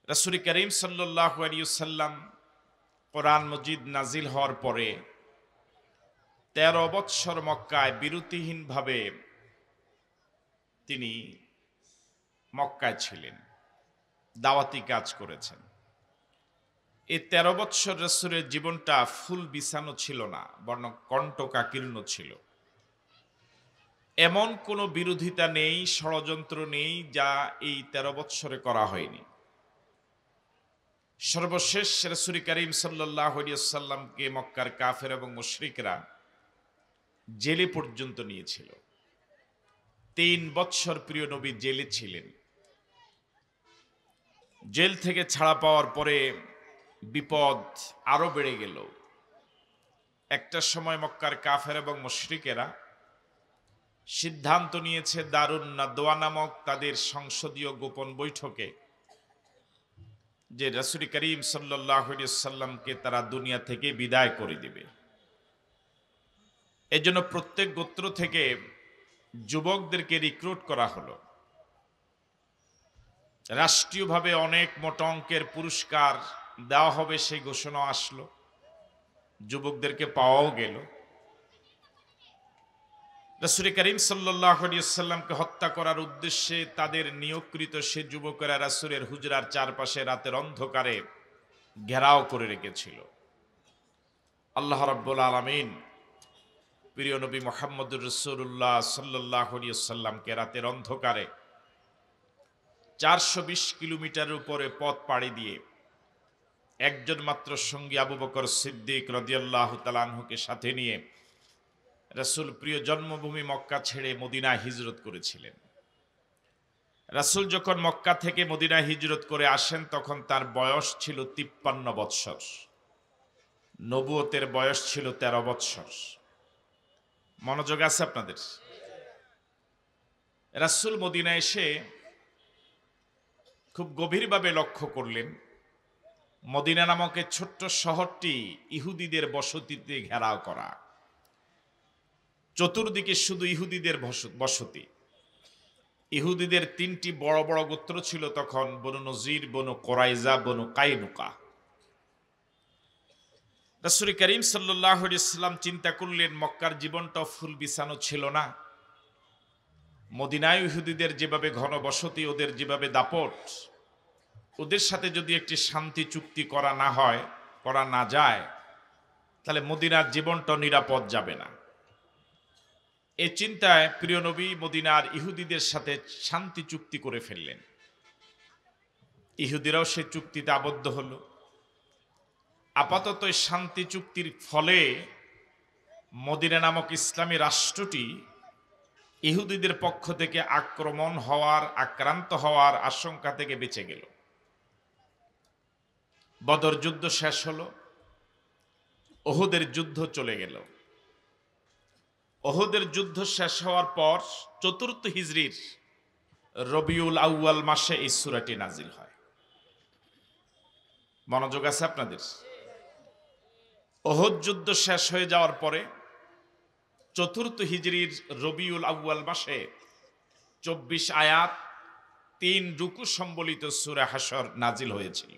রাসূল করিম সাল্লাল্লাহু আলাইহি ওয়াসাল্লাম কোরআন মজিদ নাজিল হওয়ার পরে ১৩ বৎসর মক্কায় বিরতিহীনভাবে তিনি মক্কায় ছিলেন, দাওয়াতি কাজ করেছেন। এই ১৩ বৎসর রাসূলের জীবনটা ফুল বিছানো ছিল না, বরং কণ্টকাকীর্ণ ছিল। এমন কোনো বিরোধিতা নেই, ষড়যন্ত্র নেই যা এই ১৩ বৎসরে করা হয়নি। সর্বশেষ রাসূল করিম সাল্লাল্লাহু আলাইহি ওয়াসাল্লামকে মক্কার কাফের এবং মুশরিকরা জেলে পর্যন্ত নিয়েছিল। ৩ বৎসর প্রিয় নবী জেলে ছিলেন। জেল থেকে ছাড়া পাওয়ার পরে বিপদ আরো বেড়ে গেল। একটা সময় মক্কার কাফের এবং মুশরিকেরা সিদ্ধান্ত নিয়েছে দারুন নাদওয়া নামক তাদের সংসদীয় গোপন বৈঠকে যে রাসূল করিম সাল্লাল্লাহু আলাইহি ওয়াসাল্লামকে তারা দুনিয়া থেকে বিদায় করে দিবে। এজন্য প্রত্যেক গোত্র থেকে যুবকদেরকে রিক্রুট করা হলো। রাষ্ট্রীয়ভাবে অনেক মোটা অঙ্কের পুরস্কার দেওয়া হবে সেই ঘোষণা আসলো, যুবকদেরকে পাওয়াও গেল। রাসূল করিম সাল্লাল্লাহু আলাইহি ওয়াসাল্লামকে হত্যা করার উদ্দেশ্যে তাদের নিয়োগকৃত সে যুবকেরা রাসূলের হুজরার চারপাশে রাতের অন্ধকারে ঘেরাও করে রেখেছিল। আল্লাহ রাব্বুল আলামিন প্রিয় নবী মুহাম্মদুর রাসূলুল্লাহ সাল্লাল্লাহু আলাইহি ওয়াসাল্লামকে রাতের অন্ধকারে ৪২০ কিলোমিটারের উপরে পথ পাড়ি দিয়ে একজন মাত্র সঙ্গী আবু বকর সিদ্দিক রাদিয়াল্লাহু তাআলা আনহুকে সাথে নিয়ে রাসূল প্রিয় জন্মভূমি মক্কা ছেড়ে মদিনায় হিজরত করেছিলেন। রাসূল যখন মক্কা থেকে মদিনায় হিজরত করে আসেন তখন তার বয়স ছিল ৫৩ বৎসর, নবুয়তের বয়স ছিল ১৩ বৎসর। মনোযোগ আছে আপনাদের? রাসূল মদিনায় এসে খুব গভীরভাবে লক্ষ্য করলেন মদিনা নামক এই ছোট্ট শহরটি ইহুদিদের বসতিতে ঘেরাও করা, চতুর্দিকে শুধু ইহুদিদের বসতি। ইহুদিদের ৩টি বড় বড় গোত্র ছিল তখন, বনু নজির, বনু কোরাইজা, বনু কাইনুকা। রাসূল করিম সাল্লাল্লাহু আলাইহি ওয়াসাল্লাম চিন্তা করলেন মক্কার জীবনটা ফুল বিছানো ছিল না, মদিনায় ইহুদিদের যেভাবে ঘন বসতি, ওদের যেভাবে দাপট, ওদের সাথে যদি একটি শান্তি চুক্তি করা না হয়, করা না যায়, তাহলে মদিনার জীবনটা নিরাপদ যাবে না। এই চিন্তায় প্রিয় নবী মদিনার ইহুদিদের সাথে শান্তি চুক্তি করে ফেললেন। ইহুদিরাও সে চুক্তিতে আবদ্ধ হলো। আপাতত এই শান্তি চুক্তির ফলে মদিনা নামক ইসলামী রাষ্ট্রটি ইহুদিদের পক্ষ থেকে আক্রমণ হওয়ার, আক্রান্ত হওয়ার আশঙ্কা থেকে বেঁচে গেল। বদর যুদ্ধ শেষ হলো, উহুদের যুদ্ধ চলে গেল। উহুদের যুদ্ধ শেষ হওয়ার পর ৪র্থ হিজরির রবিউল আউয়াল মাসে এই সূরাটি নাজিল হয়। মনোযোগ আছে আপনাদের? উহুদ যুদ্ধ শেষ হয়ে যাওয়ার পরে ৪র্থ হিজরির রবিউল আউয়াল মাসে ২৪ আয়াত ৩ রুকু সম্বলিত সূরা হাশর নাজিল হয়েছিল।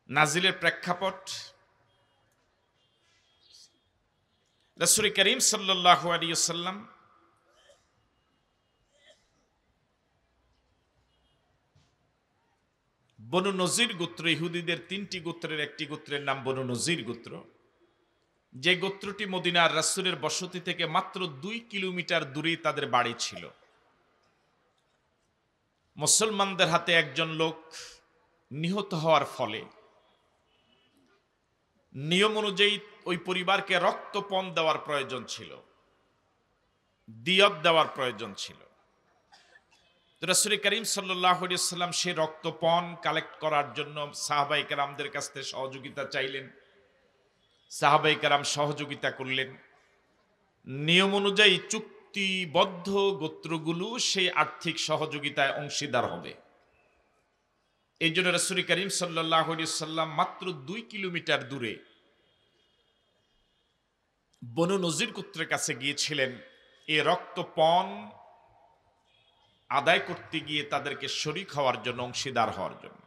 নাজিলের প্রেক্ষাপট, রাসূল করিম সাল্লাল্লাহু আলাইহি ওয়াসাল্লাম বনু নজির গোত্র, ইহুদিদের ৩টি গোত্রের একটি গোত্রের নাম বনু নজির গোত্র, যে গোত্রটি মদিনার রাসূলের বসতি থেকে মাত্র ২ কিলোমিটার দূরেই তাদের বাড়ি ছিল। মুসলমানদের হাতে একজন লোক নিহত হওয়ার ফলে নিয়ম অনুযায়ী ওই পরিবারকে রক্তপণ দেওয়ার প্রয়োজন ছিল, দিয়ত দেওয়ার প্রয়োজন ছিল। রাসূল করিম সাল্লাল্লাহু আলাইহি ওয়াসাল্লাম সেই রক্তপণ কালেক্ট করার জন্য সাহাবায়ে কেরামদের কাছ থেকে সহযোগিতা চাইলেন। সাহাবায়ে কেরাম সহযোগিতা করলেন। নিয়ম অনুযায়ী চুক্তিবদ্ধ গোত্রগুলো সেই আর্থিক সহযোগিতায় অংশীদার হবে। এই জন্য রাসূল করিম সাল্লাল্লাহু আলাইহি ওয়াসাল্লাম মাত্র ২ কিলোমিটার দূরে বনু নজির গোত্রের কাছে গিয়েছিলেন এই রক্তপণ আদায় করতে গিয়ে তাদেরকে শরীক হওয়ার জন্য, অংশীদার হওয়ার জন্য।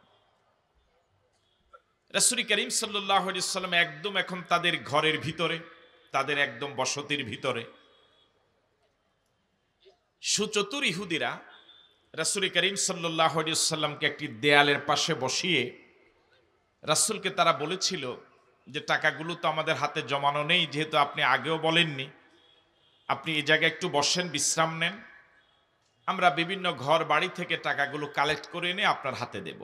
রাসূল করিম সাল্লাল্লাহু আলাইহি সাল্লাম একদম এখন তাদের ঘরের ভিতরে, তাদের একদম বসতির ভিতরে। সুচতুর ইহুদিরা রাসূল করিম সাল্লাল্লাহু আলাইহি সাল্লামকে একটি দেয়ালের পাশে বসিয়ে রাসূলকে তারা বলেছিল যে টাকাগুলো তো আমাদের হাতে জমানো নেই, যেহেতু আপনি আগেও বলেননি, আপনি এই জায়গায় একটু বসেন, বিশ্রাম নেন, আমরা বিভিন্ন ঘর বাড়ি থেকে টাকাগুলো কালেক্ট করে এনে আপনার হাতে দেব।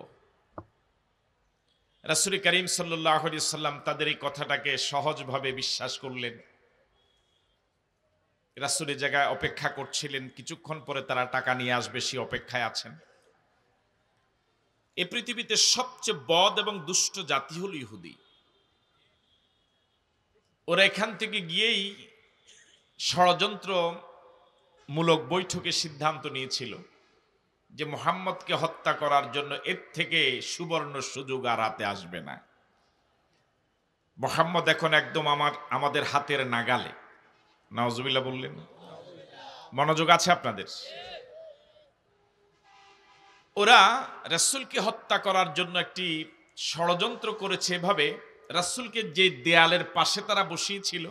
রাসূল করিম সাল্লাল্লাহু আলাইহি সাল্লাম তাদের এই কথাটাকে সহজভাবে বিশ্বাস করলেন। রাসূলের জায়গায় অপেক্ষা করছিলেন, কিছুক্ষণ পরে তারা টাকা নিয়ে আসবে, সে অপেক্ষায় আছেন। এই পৃথিবীতে সবচেয়ে বদ এবং দুষ্ট জাতি হল ইহুদি। ওরা এখান থেকে গিয়েই ষড়যন্ত্রমূলক বৈঠকে সিদ্ধান্ত নিয়েছিল যে মুহাম্মদকে হত্যা করার জন্য এর থেকে সুবর্ণ সুযোগ আর হাতে আসবে না। মুহাম্মদ এখন একদম আমাদের হাতের নাগালে। নাউজুবিল্লাহ বললেন। মনোযোগ আছে আপনাদের? ওরা রাসূলকে হত্যা করার জন্য একটি ষড়যন্ত্র করেছে এভাবে, রাসূলকে যে দেয়ালের পাশে তারা বসিয়েছিল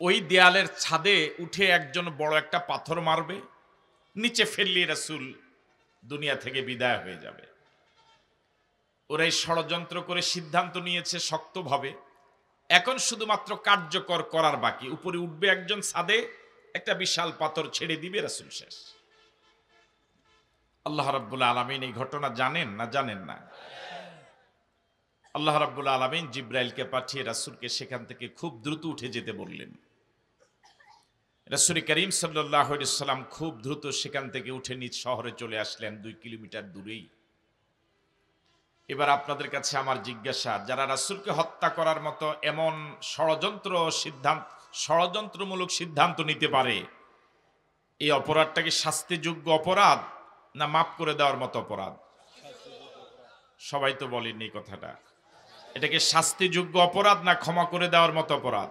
ওই দেয়ালের ছাদে উঠে একজন বড় একটা পাথর মারবে, নিচে ফেললে রাসূল দুনিয়া থেকে বিদায় হয়ে যাবে। ওরা এই ষড়যন্ত্র করে সিদ্ধান্ত নিয়েছে শক্তভাবে, এখন শুধুমাত্র কার্যকর করার বাকি। উপরে উঠবে একজন ছাদে, একটা বিশাল পাথর ছেড়ে দিবে, রাসূল শেষ। আল্লাহ রাব্বুল আলামিন এই ঘটনা জানেন না জানেন না? আল্লাহ রাব্বুল আলামিন জিবরাইলকে পাঠিয়ে রাসূলকে সেখান থেকে খুব দ্রুত উঠে যেতে বললেন। রাসূল করিম সাল্লাল্লাহু আলাইহি সাল্লাম খুব দ্রুত সেখান থেকে উঠে নিজ শহরে চলে আসলেন, 2 কিলোমিটার দূরেই। এবার আপনাদের কাছে আমার জিজ্ঞাসা, যারা রাসূলকে হত্যা করার মতো এমন ষড়যন্ত্রমূলক সিদ্ধান্ত নিতে পারে, এই অপরাধটা কি শাস্তিযোগ্য অপরাধ না মাফ করে দেওয়ার মতো অপরাধ? সবাই তো বলেননি এই কথাটা। এটাকে শাস্তিযোগ্য অপরাধ না ক্ষমা করে দেওয়ার মতো অপরাধ?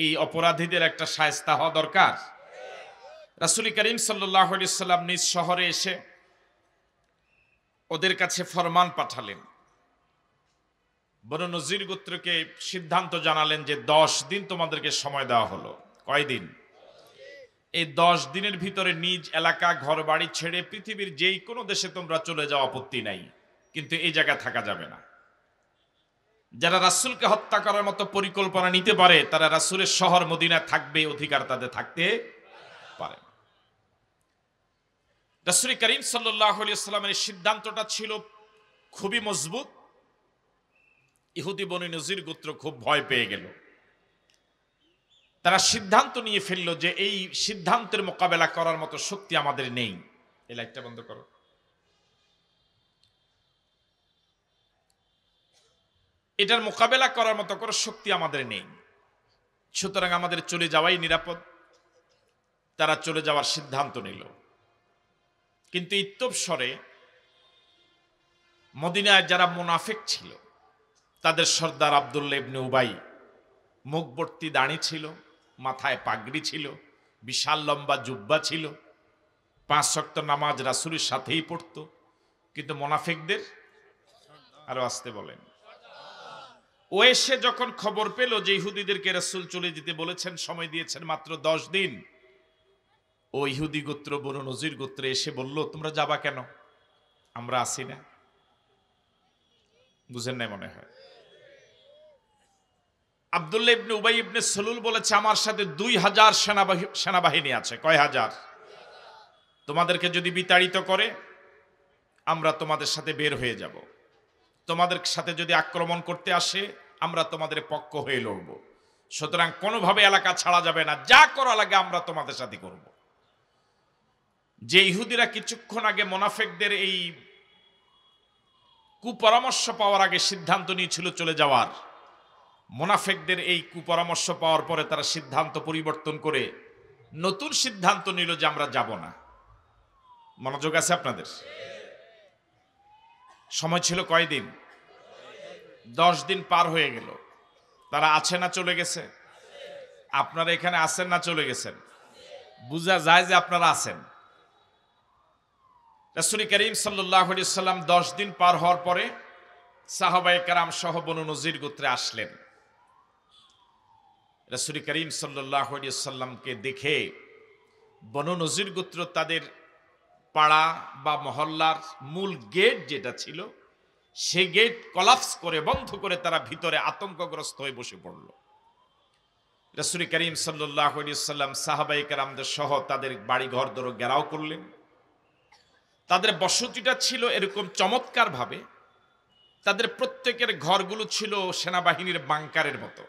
এই অপরাধীদের একটা শায়েস্তা হওয়া দরকার। রাসূল করিম সাল্লাল্লাহু আলাইহি সাল্লাম নিজ শহরে এসে ওদের কাছে ফরমান পাঠালেন। বনু নজির গোত্রকে সিদ্ধান্ত জানালেন যে 10 দিন তোমাদেরকে সময় দেওয়া হলো। কয়দিন? এই 10 দিনের ভিতরে নিজ এলাকা, ঘর বাড়ি ছেড়ে পৃথিবীর যেই কোনো দেশে তোমরা চলে যাও, আপত্তি নাই, কিন্তু এই জায়গায় থাকা যাবে না। যারা রাসূলকে হত্যা করার মতো পরিকল্পনা নিতে পারে তারা রাসূলের শহর মদিনায় থাকবে, অধিকার তাদের থাকতে পারে। রাসূল করিম সাল্লাল্লাহু আলাইহি সাল্লামের সিদ্ধান্তটা ছিল খুবই মজবুত। ইহুদি বনু নজির গোত্র খুব ভয় পেয়ে গেল। তারা সিদ্ধান্ত নিয়ে ফেললো যে এই সিদ্ধান্তের মোকাবেলা করার মতো শক্তি আমাদের নেই। এই লাইটটা বন্ধ করো। এটার মোকাবেলা করার মতো কোনো শক্তি আমাদের নেই, সুতরাং আমাদের চলে যাওয়াই নিরাপদ। তারা চলে যাওয়ার সিদ্ধান্ত নিল। কিন্তু ইত্যবসরে মদিনায় যারা মুনাফিক ছিল, তাদের সর্দার আব্দুল্লাহ ইবনে উবাই, মুখভর্তি দাড়ি ছিল, মাথায় পাগড়ি ছিল, বিশাল লম্বা জুব্বা ছিল, 5 ওয়াক্ত নামাজ রাসূলের সাথেই পড়তো। কিন্তু মুনাফিকদের, আরো আসতে বলেন, ও এসে যখন খবর পেল যে ইহুদিদেরকে রাসূল চলে যেতে বলেছেন, সময় দিয়েছেন মাত্র 10 দিন, ও ইহুদি গোত্র বনু নজির গোত্রে এসে বলল, তোমরা যাবা কেন? আমরা আসি না। বুঝেন নাই মনে হয়। আব্দুল্লাহ ইবনে উবাই ইবনে সলুল বলেছে, আমার সাথে 2000 সেনাবাহিনী আছে। কয় হাজার? তোমাদেরকে যদি বিতাড়িত করে আমরা তোমাদের সাথে বের হয়ে যাব। তোমাদের সাথে যদি আক্রমণ করতে আসে আমরা তোমাদের পক্ষ হয়ে লড়ব। সুতরাং কোনোভাবে এলাকা ছাড়া যাবে না, যা করা লাগে আমরা তোমাদের সাথে করব। যে ইহুদিরা কিছুক্ষণ আগে মুনাফিকদের এই কুপরামর্শ পাওয়ার আগে সিদ্ধান্ত নিয়েছিল চলে যাওয়ার, মুনাফিকদের এই কুপরামর্শ পাওয়ার পরে তারা সিদ্ধান্ত পরিবর্তন করে নতুন সিদ্ধান্ত নিল যে আমরা যাব না। মনোযোগ আছে আপনাদের? সময় ছিল কয়দিন? 10 দিন পার হয়ে গেল। তারা আছে না চলে গেছে? আপনারা এখানে আছেন না চলে গেছেন? বোঝা যায় যে আপনারা আছেন। রাসূল করিম সাল্লাল্লাহু আলাইহি সাল্লাম 10 দিন পার হওয়ার পরে সাহাবায়ে কেরাম সহ বনু নজির গোত্রে আসলেন। রাসূল করিম সাল্লাল্লাহু আলাইহি সাল্লামকে দেখে বনু নজির গোত্র তাদের পাড়া বা মহল্লার মূল গেট যেটা ছিল সেই গেট কলাপস করে বন্ধ করে তারা ভিতরে আতঙ্কগ্রস্ত হয়ে বসে পড়ল। রাসূল করিম সাল্লাল্লাহু আলাইহি সাল্লাম সাহাবায়ে কেরামদের সহ তাদের বাড়ি ঘর দর ঘেরাও করলেন। তাদের বসতিটা ছিল এরকম চমৎকার ভাবে, তাদের প্রত্যেকের ঘরগুলো ছিল সেনাবাহিনীর বাংকারের মতো।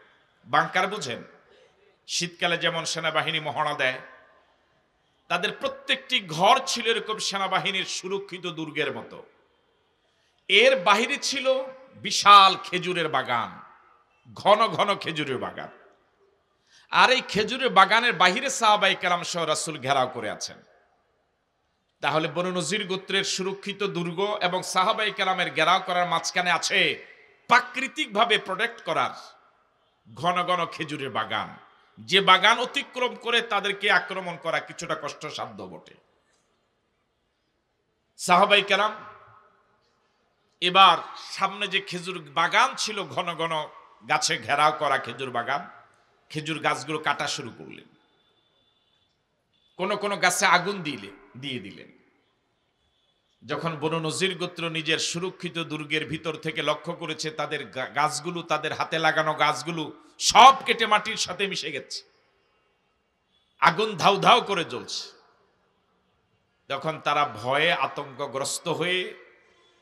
বাংকার বুঝেন? শীতকালে যেমন সেনাবাহিনী মহড়া দেয়, তাদের প্রত্যেকটি ঘর ছিল এরকম সেনাবাহিনীর সুরক্ষিত দুর্গের মতো। এর বাহিরে ছিল বিশাল খেজুরের বাগান, ঘন ঘন খেজুরের বাগান। আর এই খেজুরের বাগানের বাহিরে সাহাবায়ে কেরাম সহ রাসূল ঘেরাও করে আছেন। তাহলে বনু নজির গোত্রের সুরক্ষিত দুর্গ এবং সাহাবায়ে কেরামের ঘেরাও করার মাঝখানে আছে প্রাকৃতিকভাবে প্রোটেক্ট করার ঘন ঘন খেজুরের বাগান, যে বাগান অতিক্রম করে তাদেরকে আক্রমণ করা কিছুটা কষ্টসাধ্য বটে। সাহাবায়ে কেরাম এবার সামনে যে খেজুর বাগান ছিল, ঘন ঘন গাছে ঘেরাও করা খেজুর বাগান, খেজুর গাছগুলো কাটা শুরু করলেন। কোন কোন গাছে আগুন দিয়ে দিলেন। যখন বনু নজির গোত্র নিজের সুরক্ষিত দুর্গের ভিতর থেকে লক্ষ্য করেছে তাদের গাছগুলো, তাদের হাতে লাগানো গাছগুলো সব কেটে মাটির সাথে মিশে গেছে, আগুন ধাউ ধাউ করে জ্বলছে, তখন তারা ভয়ে আতঙ্কগ্রস্ত হয়ে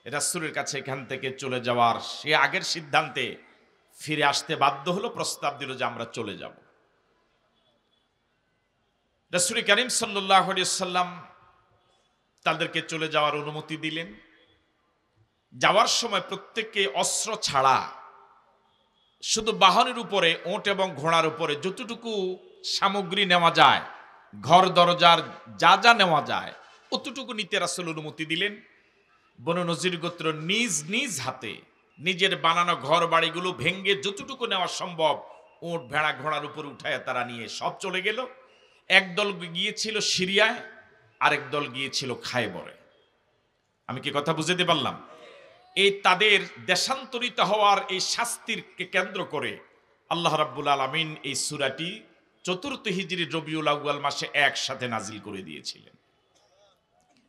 রাসূলের কাছে এখান থেকে চলে যাওয়ার সে আগের সিদ্ধান্তে ফিরে আসতে বাধ্য হলো, প্রস্তাব দিল যে আমরা চলে যাব। রাসূল করিম সাল্লাল্লাহু আলাইহি সাল্লাম তাদেরকে চলে যাওয়ার অনুমতি দিলেন। যাওয়ার সময় প্রত্যেককে অস্ত্র ছাড়া শুধু বাহনের উপরে, ওট এবং ঘোড়ার উপরে যতটুকু সামগ্রী নেওয়া যায়, ঘর দরজার যা যা নেওয়া যায় অতটুকু নিতে রাসূল অনুমতি দিলেন। বনু নজির গোত্র নিজ নিজ হাতে নিজের বানানো ঘর বাড়িগুলো ভেঙ্গে যতটুকু নেওয়া সম্ভব ওট ভেড়া ঘোড়ার উপর উঠায় তারা নিয়ে সব চলে গেল। একদল গিয়েছিল সিরিয়ায়, আরেক দল গিয়েছিল খায়বরে। আমি কি কথা বুঝাতে পারলাম? এই তাদের দেশান্তরিত হওয়ার এই শাস্তিরকে কেন্দ্র করে আল্লাহ রাব্বুল আলামিন এই সূরাটি 4th হিজরি রবিউল আউয়াল মাসে একসাথে নাজিল করে দিয়েছিলেন।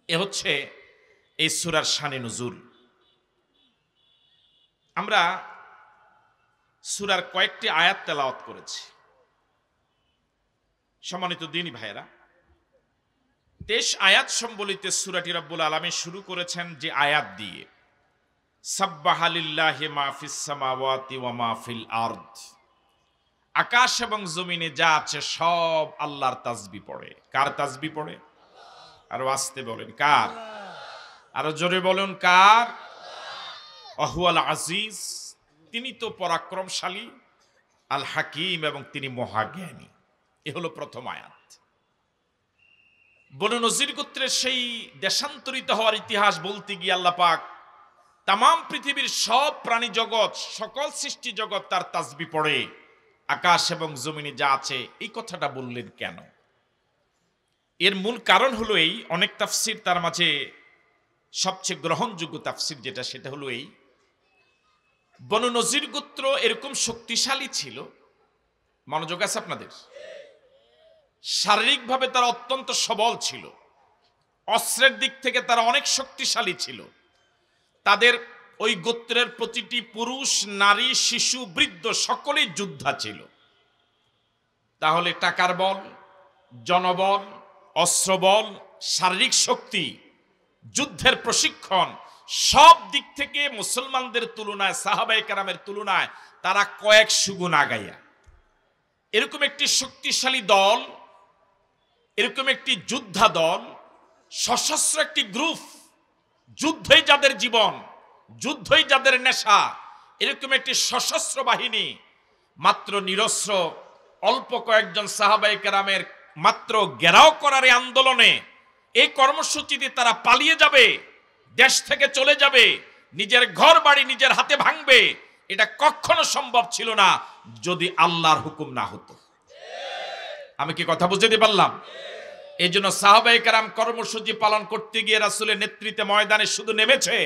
এ হচ্ছে এই সূরার শানে নুজুল। আমরা সূরার কয়েকটি আয়াত তেলাওয়াত করেছি। সম্মানিত দ্বীনী ভাইয়েরা, 23 আয়াত সম্বলিত সূরাটি রব্বুল আলামিন শুরু করেছেন যে আয়াত দিয়ে, সাব্বাহা লিল্লাহি মা ফিস সামাওয়াতি ওয়া মা ফিল আরদ। আকাশ এবং জমিনে যা আছে সব আল্লাহর তাসবিহ পড়ে। কার তাসবিহ পড়ে? আরো আস্তে বলেন, কার? আরো জোরে বলুন, কার? ওয়াহুয়াল আজিজ, তিনি তো পরাক্রমশালী, আল হাকিম, এবং তিনি মহাজ্ঞানী। এ হলো প্রথম আয়াত। বনু নজির গোত্রের সেই দেশান্তরিত হওয়ার ইতিহাস বলতে গিয়ে আল্লাহ পাক তামাম পৃথিবীর সব প্রাণী জগৎ, সকল সৃষ্টি জগৎ তার তাসবিহ পড়ে, আকাশ এবং জমিনে যা আছে, এই কথাটা বললেন কেন? এর মূল কারণ হলো এই, অনেক তাফসির তার মাঝে সবচেয়ে গ্রহণযোগ্য তাফসির যেটা, সেটা হলো এই, বনু নজির গোত্র এরকম শক্তিশালী ছিল, মনোযোগ আছে আপনাদের, শারীরিকভাবে তারা অত্যন্ত সবল ছিল, অস্ত্রের দিক থেকে তারা অনেক শক্তিশালী ছিল। তাদের ওই গোত্রের প্রতিটি পুরুষ, নারী, শিশু, বৃদ্ধ সকলেই যোদ্ধা ছিল। তাহলে টাকার বল, জনবল, অস্ত্রবল, শারীরিক শক্তি, যুদ্ধের প্রশিক্ষণ, সব দিক থেকে মুসলমানদের তুলনায়, সাহাবায়ে কেরামের তুলনায় তারা কয়েক সুগুণ আগাইয়া। এরকম একটি শক্তিশালী দল, এরকম একটি যোদ্ধা দল, সশস্ত্র একটি গ্রুপ, যুদ্ধই যাদের জীবন, যুদ্ধই যাদের নেশা, এরকম একটি সশস্ত্র বাহিনী মাত্র নিরস্ত্র অল্প কয়েকজন সাহাবায়ে কেরামের মাত্র ঘেরাও করার এই আন্দোলনে, এই কর্মসূচিতে তারা পালিয়ে যাবে, দেশ থেকে চলে যাবে, নিজের ঘর বাড়ি নিজের হাতে ভাঙবে, এটা কখনো সম্ভব ছিল না যদি আল্লাহর হুকুম না হতো। আমি কি কথা বুঝতে পারলাম? এই জন্য সাহাবায়ে কেরাম কর্মসূচি পালন করতে গিয়ে রাসূলের নেতৃত্বে ময়দানে শুধু নেমেছে,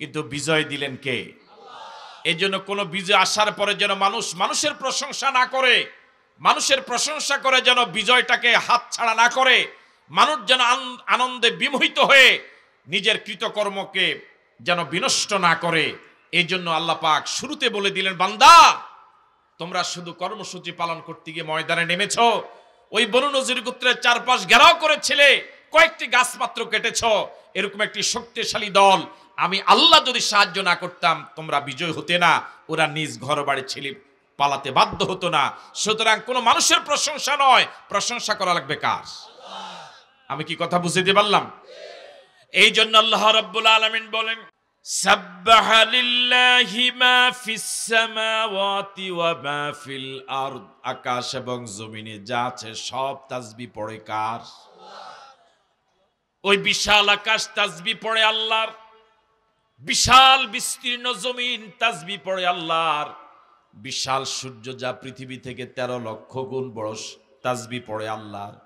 কিন্তু বিজয় দিলেন কে? এই জন্য কোনো বিজয় আসার পরে যেন মানুষের প্রশংসা না করে, মানুষের প্রশংসা করে যেন বিজয়টাকে হাতছাড়া না করে, মানুষ যেন আনন্দে বিমোহিত হয়ে নিজের কৃতকর্মকে যেন বিনষ্ট না করে। এই জন্য আল্লাহ পাক শুরুতে বলে দিলেন, বান্দা তোমরা শুধু কর্মসূচি পালন করতে গিয়ে ময়দানে নেমেছো, ওই বনু নজির গোত্রের চারপাশ ঘেরাও করেছিলে, কয়েকটি গাছ মাত্র কেটেছ, এরকম একটি শক্তিশালী দল আমি আল্লাহ যদি সাহায্য না করতাম তোমরা বিজয় হতে না, ওরা নিজ ঘর বাড়ি ছেলে পালাতে বাধ্য হতো না। সুতরাং কোনো মানুষের প্রশংসা নয়, প্রশংসা করা লাগবে কার? আমি কি কথা বুঝতে পারলাম? এই জন্য আল্লাহ রাব্বুল আলামিন বলেন, সাব্বাহা লিল্লাহি মা ফিস সামাওয়াতি ওয়া মা ফিল আরদ, আকাশ এবং জমিনে যা আছে সব তাসবিহ পড়ে কার? ওই বিশাল আকাশ তাসবিহ পড়ে আল্লাহর, বিশাল বিস্তীর্ণ জমিন তাসবিহ পড়ে আল্লাহর, বিশাল সূর্য যা পৃথিবী থেকে 13 লক্ষ গুণ বড় তাসবিহ পড়ে আল্লাহর।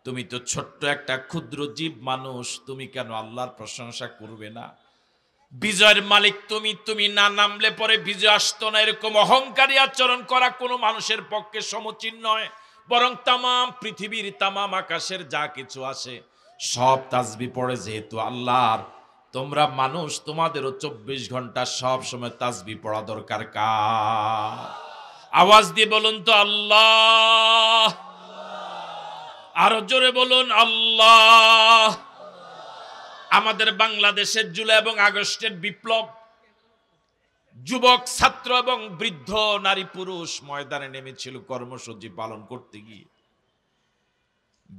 তুমি তো ছোট্ট একটা ক্ষুদ্র জীব মানুষ, তুমি কেন আল্লাহর প্রশংসা করবে না? বিজয়ের মালিক তুমি না নামলে পরে বিজয় আসতো না, এরকম অহংকারী আচরণ করা কোনো মানুষের পক্ষে সমীচীন নয়। বরং তামাম পৃথিবীর তামাম আকাশের যা কিছু আছে সব তাসবিহ পড়ে যেহেতু আল্লাহর, তোমরা মানুষ, তোমাদেরও 24 ঘন্টা সব সময় তাসবিহ পড়া দরকার কার? আওয়াজ দিয়ে বলুন তো আল্লাহ। আরো জোরে বলুন আল্লাহ। আমাদের বাংলাদেশের জুলাই এবং আগস্টের বিপ্লব, যুবক ছাত্র এবং বৃদ্ধ নারী পুরুষ ময়দানে নেমেছিল কর্মসূচি পালন করতে গিয়ে।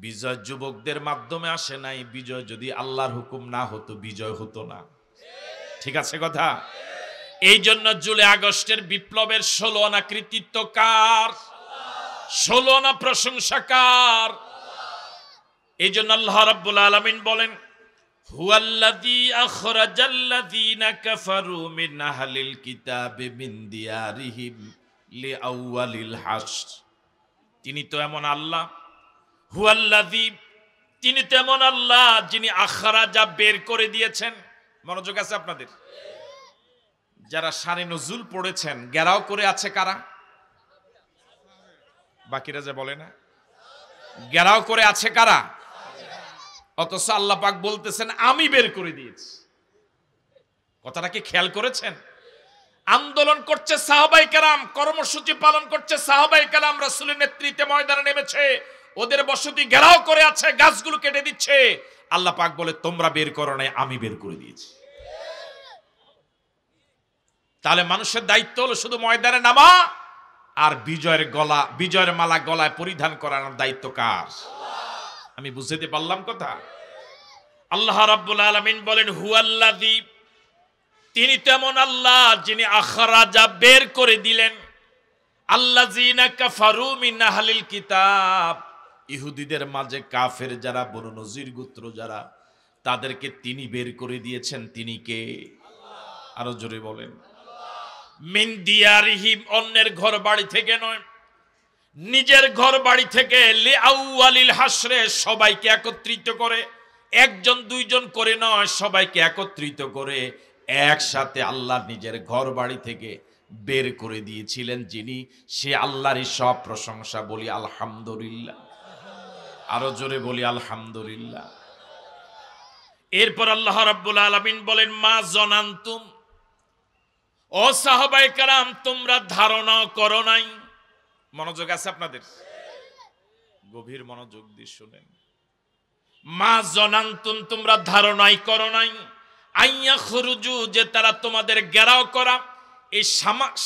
বিজয় যুবকদের মাধ্যমে আসে নাই, বিজয় যদি আল্লাহর হুকুম না হতো বিজয় হতো না। ঠিক আছে কথা? এই জন্য জুলাই আগস্টের বিপ্লবের 16 আনা কৃতিত্ব কার? 16 আনা প্রশংসা কার? এই জন্য আল্লাহ রাব্বুল আলামিন বলেন, হুয়াল্লাযী আখরাজাল্লাযীনা কাফারু মিন আহলিল কিতাবি মিন দিয়ারিহিম লিআউয়ালিল হাসর। তিনি তো এমন আল্লাহ, হুয়াল্লাযী, তিনি তো এমন আল্লাহ যিনি আখরাজা বের করে দিয়েছেন। মনোযোগ আছে আপনাদের? যারা শানে নজুল পড়েছেন, ঘেরাও করে আছে কারা? বাকিরা যে বলে না, ঘেরাও করে আছে কারা? অথচ আল্লাহ পাক বলতেছেন আমি বের করে দিয়েছি। কথাটা কি খেয়াল করেছেন? আন্দোলন করছে সাহাবায়ে কেরাম, কর্মসূচি পালন করছে সাহাবায়ে কেরাম, রাসূলের নেতৃত্বে ময়দানে নেমেছে, ওদের বসতি ঘেরাও করে আছে, গাছগুলো কেটে দিচ্ছে। আল্লাহ পাক বলে তোমরা বের করো নাই, আমি বের করে দিয়েছি। তাহলে মানুষের দায়িত্ব হলো শুধু ময়দানে নামা আর বিজয়ের মালা গলায় পরিধান করানোর দায়িত্ব কার? আমি বুঝতে পারলাম কথা? আল্লাহ রাব্বুল আলামিন বলেন, হুয়াল্লাযী, তিনি তেমন আল্লাহ যিনি আখরাজা বের করে দিলেন, আল্লাযীনা কাফারু মিন আহলিল কিতাব, ইহুদিদের মাঝে কাফের যারা, বনু নজির গোত্র যারা, তাদেরকে তিনি বের করে দিয়েছেন। তিনি কে? আরো জোরে বলেন। মিন দিয়ারিহিম, অন্যের ঘর বাড়ি থেকে নয়, নিজের ঘর বাড়ি থেকে, লিআউয়ালিল হাসরে, সবাইকে একত্রিত করে, একজন দুইজন করে নয়, সবাইকে একত্রিত করে একসাথে আল্লাহ নিজের ঘর বাড়ি থেকে বের করে দিয়েছিলেন যিনি, সে আল্লাহরই সব প্রশংসা। বলি আলহামদুলিল্লাহ। আরো জোরে বলি আলহামদুলিল্লাহ। এরপর আল্লাহ রাব্বুল আলামিন বলেন, মা জনান্তুম, ও সাহাবায়ে কেরাম তোমরা ধারণা করো নাই। মনোযোগ আছে আপনাদের? গভীর মনোযোগ দিয়ে শুনেন। মা জনান্তুম, তোমরা ধারণাই করো নাই, আইয়া খুরুজু, যে তারা তোমাদের ঘেরাও করা এই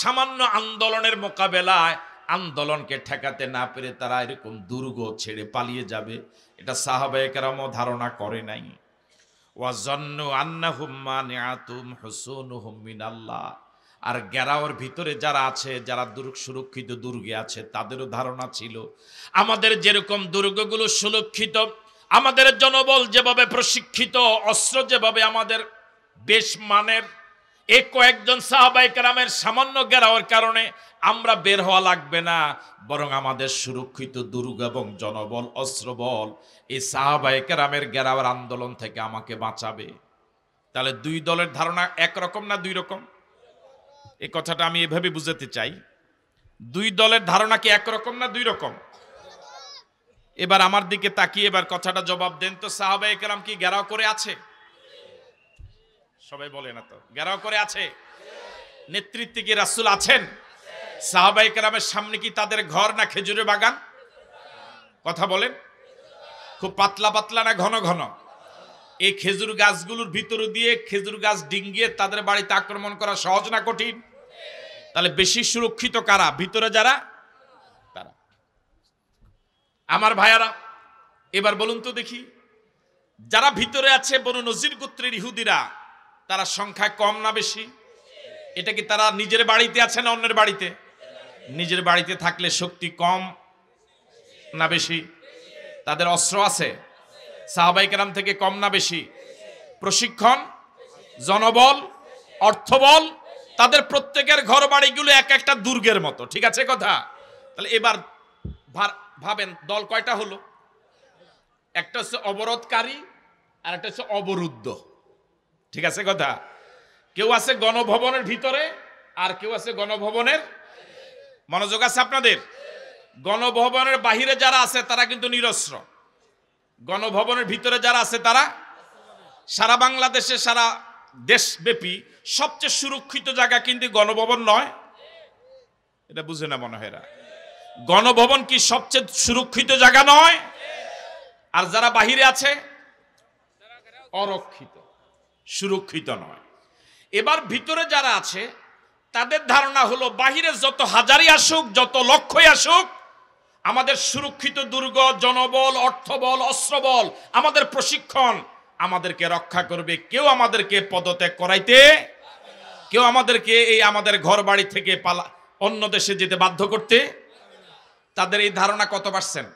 সামান্য আন্দোলনের মোকাবেলায়, আন্দোলনকে ঠেকাতে না পেরে তারা এরকম দুর্গ ছেড়ে পালিয়ে যাবে, এটা সাহাবায়ে কেরামও ধারণা করে নাই। ওয়া জান্নু আন্নাহুম মানিআতুম হুসুনুহুম মিনাল্লাহ, আর ঘেরাওয়ের ভিতরে যারা আছে, যারা সুরক্ষিত দুর্গে আছে, তাদেরও ধারণা ছিল আমাদের যেরকম দুর্গগুলো সুরক্ষিত, আমাদের জনবল যেভাবে প্রশিক্ষিত, অস্ত্র যেভাবে আমাদের বেশ মানের, এই কয়েকজন সাহাবায়ে কেরামের সামান্য ঘেরাওয়ের কারণে আমরা বের হওয়া লাগবে না, বরং আমাদের সুরক্ষিত দুর্গ এবং জনবল অস্ত্রবল এই সাহাবায়ে কেরামের ঘেরাওয়ের আন্দোলন থেকে আমাকে বাঁচাবে। তাহলে দুই দলের ধারণা একরকম না দুই রকম? এই কথাটা আমি এভাবে বুঝাতে চাই, দুই দলের ধারণা কি একরকম না দুই রকম? এবার আমার দিকে তাকিয়ে এবার কথাটা জবাব দেন তো, সাহাবায়ে কেরাম কি ঘেরাও করে আছে? সবাই বলে না তো, ঘেরাও করে আছে? নেতৃত্বে কি রাসূল আছেন? সাহাবায়ে কেরামের সামনে কি তাদের ঘর না খেজুরের বাগান? কথা বলেন, খুব পাতলা পাতলা না ঘন ঘন? এই খেজুর গাছগুলোর ভিতর দিয়ে খেজুর গাছ ডিঙ্গিয়ে তাদের বাড়িতে আক্রমণ করা সহজ না কঠিন? তাহলে বেশি সুরক্ষিত কারা? ভিতরে যারা, তারা। আমার ভাইয়ারা, এবার বলুন তো দেখি, যারা ভিতরে আছে বনু নজির গোত্রের ইহুদিরা, তারা সংখ্যায় কম না বেশি? এটা কি তারা নিজের বাড়িতে আছে না অন্যের বাড়িতে? নিজের বাড়িতে থাকলে শক্তি কম না বেশি? তাদের অস্ত্র আছে সাহাবায়ে কেরাম থেকে কম না বেশি? প্রশিক্ষণ, জনবল, অর্থবল, তাদের প্রত্যেকের ঘর বাড়িগুলো এক একটা দুর্গের মতো, ঠিক আছে কথা? তাহলে এবার ভাবেন দল কয়টা হলো? একটা হচ্ছে অবরোধকারী আর একটা হচ্ছে অবরুদ্ধ, ঠিক আছে কথা? কেউ আছে গণভবনের ভিতরে আর কেউ আছে গণভবনের, মনোযোগ আছে আপনাদের? গণভবনের বাহিরে যারা আছে তারা কিন্তু নিরস্ত্র, গণভবনের ভিতরে যারা আছে তারা। সারা বাংলাদেশে, সারা দেশব্যাপী সবচেয়ে সুরক্ষিত জায়গা কিন্তু গণভবন নয়? এটা বুঝে না মনে হয়। গণভবন কি সবচেয়ে সুরক্ষিত জায়গা নয়? আর যারা বাহিরে আছে অরক্ষিত, সুরক্ষিত নয়। এবার ভিতরে যারা আছে তাদের ধারণা হলো বাহিরে যত হাজারই আসুক, যত লক্ষই আসুক, আমাদের সুরক্ষিত দুর্গ, জনবল, অর্থবল, অস্ত্রবল, আমাদের প্রশিক্ষণ আমাদেরকে রক্ষা করবে। কেউ আমাদেরকে পদত্যাগ করাইতে, কেউ আমাদেরকে এই আমাদের ঘর বাড়ি থেকে অন্য দেশে যেতে বাধ্য করতে। তাদের এই ধারণা কত পার্সেন্ট?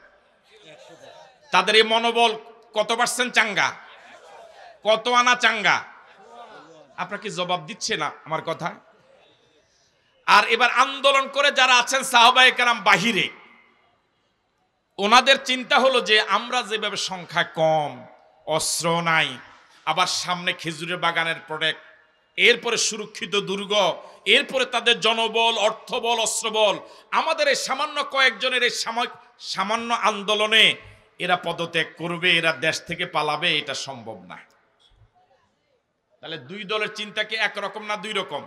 তাদের এই মনোবল কত পার্সেন্ট চাঙ্গা? কত আনা চাঙ্গা? আপনারা কি জবাব দিচ্ছে না আমার কথা? আর এবার আন্দোলন করে যারা আছেন সাহাবায়ে কেরাম বাহিরে, ওনাদের চিন্তা হলো যে আমরা যেভাবে সংখ্যা কম, অস্ত্র নাই, আবার সামনে খেজুরের বাগানের প্রোটেক্ট, এরপরে সুরক্ষিত দুর্গ, এরপরে তাদের জনবল, অর্থবল, অস্ত্রবল, আমাদের এই সামান্য কয়েকজনের এই সামান্য আন্দোলনে এরা পদত্যাগ করবে, এরা দেশ থেকে পালাবে, এটা সম্ভব না। তাহলে দুই দলের চিন্তা কি একরকম না দুই রকম?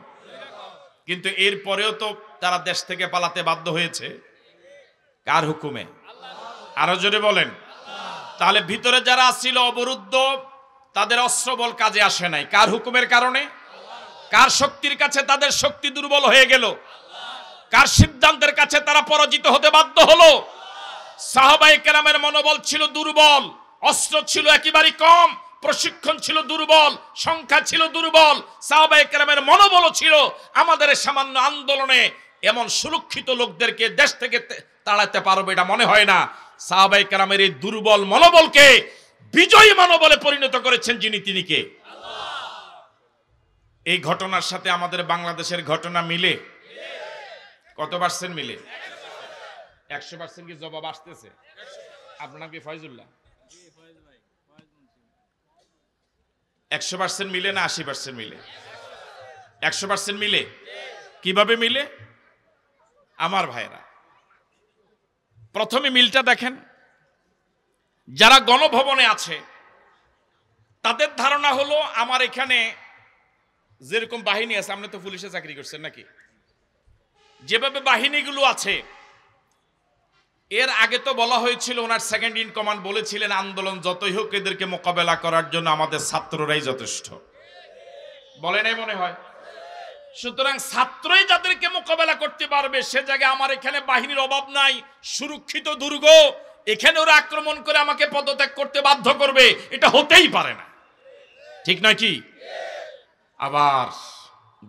কিন্তু এরপরেও তো তারা দেশ থেকে পালাতে বাধ্য হয়েছে। কার হুকুমে? আরো জোরে বলেন। তাহলে ভিতরে যারা ছিল অবরুদ্ধ, তাদের অস্ত্রবল কাজে আসে নাই। কার হুকুমের কারণে? কার শক্তির কাছে তাদের শক্তি দুর্বল হয়ে গেল? কার সিদ্ধান্তের কাছে তারা পরাজিত হতে বাধ্য হলো? সাহাবায়ে কেরামের মনোবল ছিল দুর্বল, অস্ত্র ছিল একেবারে কম, প্রশিক্ষণ ছিল দুর্বল, সংখ্যা ছিল দুর্বল। সাহাবায়ে কেরামের মনোবল ছিল আমাদের সামান্য আন্দোলনে এমন সুরক্ষিত লোকদেরকে দেশ থেকে তাড়াতে পারবে এটা মনে হয় না। সাহাবায়ে কেরামের এই দুর্বল মনোবলকে বিজয়ী মনোবলে পরিণত করেছেন যিনি, তিনি কে? এই ঘটনার সাথে আমাদের বাংলাদেশের ঘটনা মিলে? কত পার্সেন্ট মিলে? 100% কি জবাব আসতেছে? আপনার নাম কি ফয়জুল্লাহ? 100% মিলে না 80% মিলে? 100% মিলে। কিভাবে মিলে আমার ভাইরা? প্রথমে মিলটা দেখেন। যারা গণভবনে আছে তাদের ধারণা হলো আমার এখানে যেরকম বাহিনী আছে, আপনি তো পুলিশে চাকরি করছেন নাকি, যেভাবে বাহিনীগুলো আছে, এর আগে তো বলা হয়েছিল, ওনার সেকেন্ড ইন কমান্ড বলেছিলেন আন্দোলন যতই হোক এদেরকে মোকাবেলা করার জন্য আমাদের ছাত্ররাই যথেষ্ট। বলে নাই মনে হয়? সুতরাং ছাত্রই যাদেরকে মোকাবেলা করতে পারবে সে জায়গায় আমার এখানে বাহিনীর অভাব নাই, সুরক্ষিত দুর্গ, এখানে ওরা আক্রমণ করে আমাকে পদত্যাগ করতে বাধ্য করবে, এটা হতেই পারে না। ঠিক নয় কি? আবার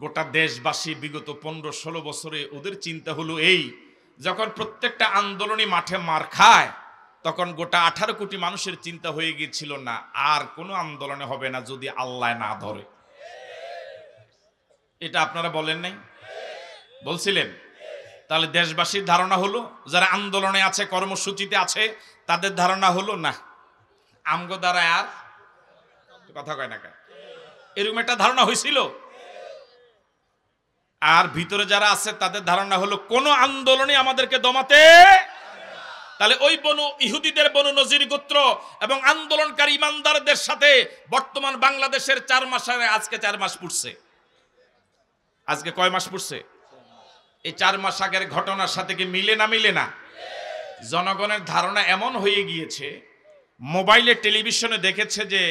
গোটা দেশবাসী বিগত 15-16 বছরে ওদের চিন্তা হলো এই, যখন প্রত্যেকটা আন্দোলনই মাঠে মার খায়, তখন গোটা 18 কোটি মানুষের চিন্তা হয়ে গিয়েছিল না আর কোনো আন্দোলনে হবে না যদি আল্লাহ না ধরে। এটা আপনারা বলেন নাই, বলছিলেন? তাহলে দেশবাসীর ধারণা হলো, যারা আন্দোলনে আছে, কর্মসূচিতে আছে, তাদের ধারণা হলো না আমগো দ্বারা আর কথা কয় না কা, এরকম একটা ধারণা হয়েছিল। আর ভিতরে যারা আছে তাদের ধারণা হলো কোন আন্দোলনে আমাদেরকে দমাতে। তাহলে ওই বনু ইহুদিদের, বনু নজির গোত্র এবং আন্দোলনকারী ইমানদারদের সাথে বর্তমান বাংলাদেশের 4 মাসের, আজকে 4 মাস পড়ছে। আজকে কয় মাস পড়ছে? এই 4 মাস আগের ঘটনার সাথে কি মিলে না? মিলে না? জনগণের ধারণা এমন হয়ে গিয়েছে, মোবাইলে টেলিভিশনে দেখেছে যে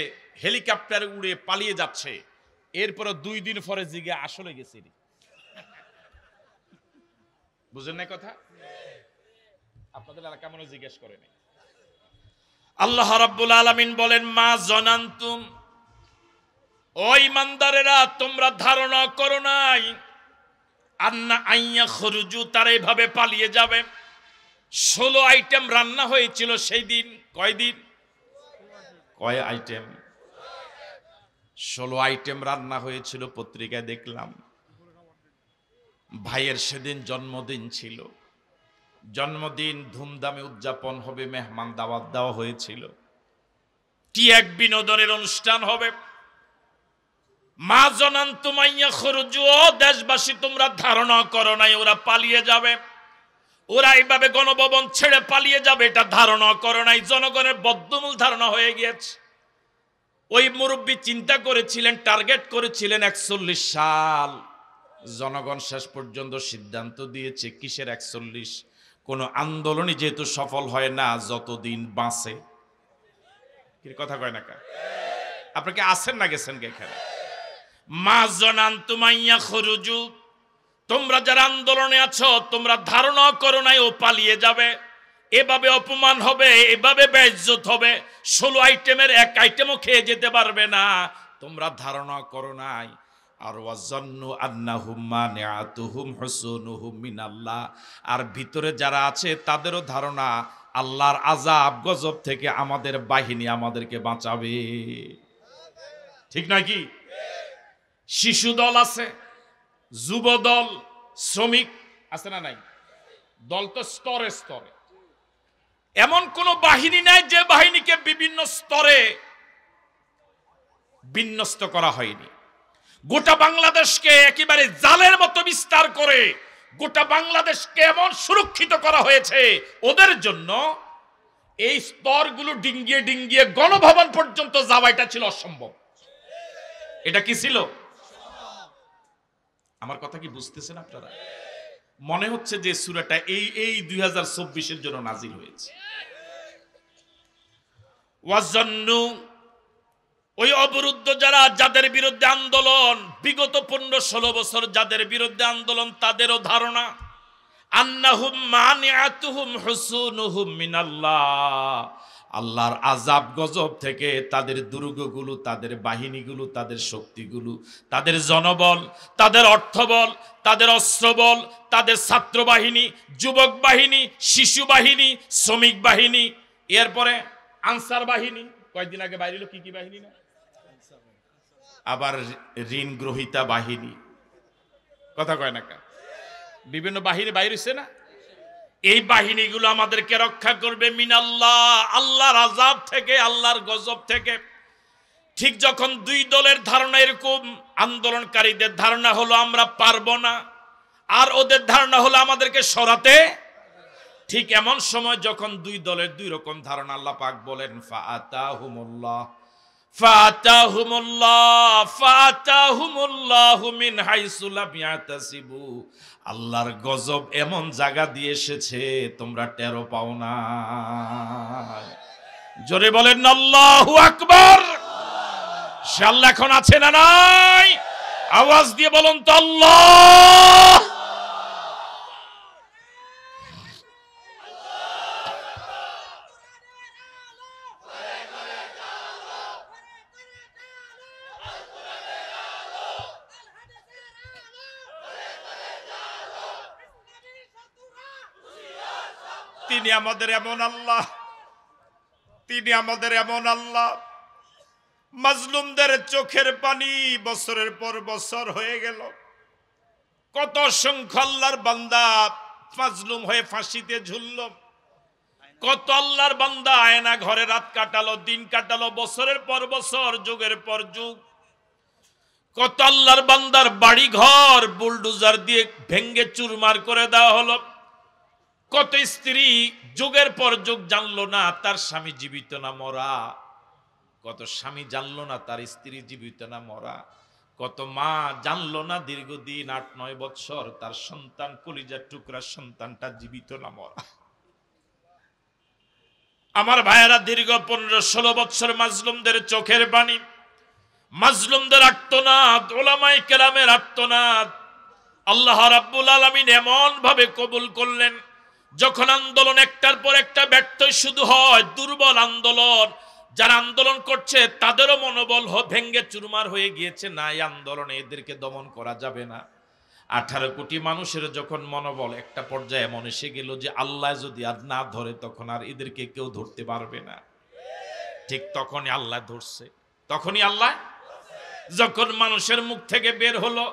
হেলিকপ্টার উড়ে পালিয়ে যাচ্ছে, এরপরে 2 দিন পরে জিগে আসলে গেছে। বুঝেন না কথা? আপনাদের এলাকা মনে জিজ্ঞেস করে নাই। আল্লাহ রাব্বুল আলামিন বলেন, মা জানান্তুম, ও ইমানদারেরা তোমরা ধারণা করো নাই আন্না আইয়া খরুজু, তারা এভাবে পালিয়ে যাবে। 16 আইটেম রান্না হয়েছিল সেই দিন। কয় দিন? কয় আইটেম? 16 আইটেম রান্না হয়েছিল। পত্রিকায় দেখলাম ভাইয়ের সেদিন জন্মদিন ছিল, জন্মদিন ধুমধামে উদযাপন হবে, মেহমান দাওয়াত দেওয়া হয়েছিল, কি এক বিনোদনের অনুষ্ঠান হবে। মা জানান্তুম আইয়া খরুজু, দেশবাসী তোমরা ধারণা করো নাই ওরা পালিয়ে যাবে, ওরা এইভাবে গণভবন ছেড়ে পালিয়ে যাবে, এটা ধারণা করো নাই। জনগণের বদ্ধমূল ধারণা হয়ে গিয়েছে। ওই মুরব্বী চিন্তা করেছিলেন, টার্গেট করেছিলেন 41 সাল। জনগণ শেষ পর্যন্ত সিদ্ধান্ত দিয়েছে কিসের 41? কোন আন্দোলনই যেহেতু সফল হয় না যতদিন বাঁচে। কি কথা কয় না কা? আপনাকে আসেন না গেছেন কে এখানে? মা জানান্তুম আইয়া খরুজু, তোমরা যারা আন্দোলনে আছো তোমরা ধারণা করো নাই ও পালিয়ে যাবে, এভাবে অপমান হবে, এভাবে বেইজ্জত হবে, 16 আইটেমের 1 আইটেমও খেয়ে যেতে পারবে না, তোমরা ধারণা করো নাই। আর ওয়াজান্নু আন্নাহুম মানিআতুহুম হুসুনুহুম মিনাল্লাহ, আর ভিতরে যারা আছে তাদেরও ধারণা আল্লাহর আযাব গজব থেকে আমাদের বাহিনী আমাদেরকে বাঁচাবে। ঠিক নয় কি? শিশু দল আছে, যুব দল, শ্রমিক আছে না নাই? দল তো স্তরে স্তরে। এমন কোন বাহিনী নাই যে বাহিনীকে বিভিন্ন স্তরে বিন্যস্ত করা হয়নি। গোটা বাংলাদেশকে একেবারে জালের মতো বিস্তার করে গোটা বাংলাদেশকে এমন সুরক্ষিত করা হয়েছে ওদের জন্য। এই স্তরগুলো ডিঙ্গিয়ে ডিঙ্গিয়ে গণভবন পর্যন্ত যাওয়া এটা ছিল অসম্ভব। এটা কি ছিল? আমার কথা কি বুঝতেছেন আপনারা? মনে হচ্ছে যে সূরাটা এই 2024 জন্য নাজিল হয়েছে। ওয়াজান্নু, ওই অবরুদ্ধ যারা, যাদের বিরুদ্ধে আন্দোলন, বিগত 15-16 বছর যাদের বিরুদ্ধে আন্দোলন, তাদেরও ধারণা আন্নাহুম মানিআতুহুম হুসুনুহুম মিনাল্লাহ, আল্লাহর আযাব গজব থেকে তাদের দুর্গগুলো, তাদের বাহিনীগুলো, তাদের শক্তিগুলো, তাদের জনবল, তাদের অর্থবল, তাদের অস্ত্রবল, তাদের ছাত্র বাহিনী, যুবক বাহিনী, শিশু বাহিনী, শ্রমিক বাহিনী, এরপরে আনসার বাহিনী। কয়েকদিন আগে বাইরে কি কি বাহিনী না, আবার ঋণ গ্রহীতা বাহিনী, কথা কয় না কা, বিভিন্ন বাহিনী বাইরে হইছে না। এই বাহিনীগুলো আমাদেরকে রক্ষা করবে মিনাল্লাহ, আল্লাহর আযাব থেকে, আল্লাহর গজব থেকে। ঠিক যখন 2 দলের ধারণা এরকম, আন্দোলনকারীদের ধারণা হলো আমরা পারবো না, আর ওদের ধারণা হলো আমাদেরকে সরাতে, ঠিক এমন সময় যখন 2 দলের 2 রকম ধারণা, আল্লাহ পাক বলেন ফাতাহুমুল্লাহ মিন হাইসু লাম ইয়াতাসিবু, আল্লাহর গজব এমন জায়গা দিয়ে এসেছে তোমরা টেরও পাও না। জোরে বলেন আল্লাহু আকবার। সে আল্লাহ এখন আছে না নাই? আওয়াজ দিয়ে বলুন তো আল্লাহ। তিনি আমাদের এমন আল্লাহ, তিনি আমাদের এমন আল্লাহ, মাজলুমদের চোখের পানি বছরের পর বছর হয়ে গেল, কত অসংখ্য আল্লাহর বান্দা মাজলুম হয়ে ফাঁসিতে ঝুলল, কত আল্লাহর বান্দা আয়না ঘরে রাত কাটালো, দিন কাটালো, বছরের পর বছর, যুগের পর যুগ। কত আল্লাহর বান্দার বাড়ি ঘর বুলডোজার দিয়ে ভেঙ্গে চুরমার করে দেওয়া হলো। কত স্ত্রী যুগের পর যুগ জানলো না তার স্বামী জীবিত না মরা, কত স্বামী জানলো না তার স্ত্রী জীবিত না মরা, কত মা জানলো না দীর্ঘদিন ৮-৯ বছর তার সন্তান, কলিজার টুকরা সন্তানটা জীবিত না মরা। আমার ভাইয়েরা, দীর্ঘ ১৫-১৬ বছর মাজলুমদের চোখের পানি, মাজলুমদের আর্তনাদ, উলামায়ে কেরামের আর্তনাদ আল্লাহ রাব্বুল আলামিন এমন ভাবে কবুল করলেন, যখন আন্দোলন একটার পর একটা ব্যর্থ শুধু হয়, দুর্বল আন্দোলন, যারা আন্দোলন করছে তাদেরও মনোবল ভেঙ্গে চুরমার হয়ে গিয়েছে, না এই আন্দোলনে এদেরকে দমন করা যাবে না। 18 কোটি মানুষের যখন মনোবল একটা পর্যায়ে এমন এসে গেল যে আল্লাহ যদি আর না ধরে তখন আর এদেরকে কেউ ধরতে পারবে না, ঠিক তখনই আল্লাহ ধরছে। তখনই আল্লাহ, যখন মানুষের মুখ থেকে বের হলো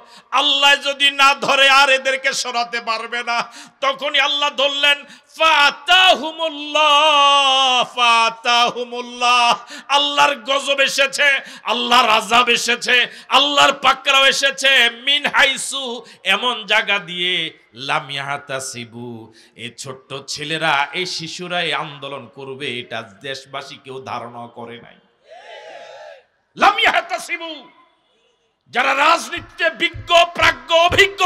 আল্লাহ যদি না ধরে আর এদেরকে সরাতে পারবে না, তখনই আল্লাহ ধরলেন। ফাতাহুমুল্লাহ, আল্লাহর গজব এসেছে, আল্লাহর আযাব এসেছে, আল্লাহর পাকড়াও এসেছে, মিন হাইসু, এমন জায়গা দিয়ে, লাম ইয়াহতাসিবু, এই ছোট্ট ছেলেরা, এই শিশুরা এই আন্দোলন করবে এটা দেশবাসী কেউ ধারণা করে নাই। লাম ইয়াহতাসিবু, যারা রাজনীতিতে বিজ্ঞ, প্রাজ্ঞ, অভিজ্ঞ,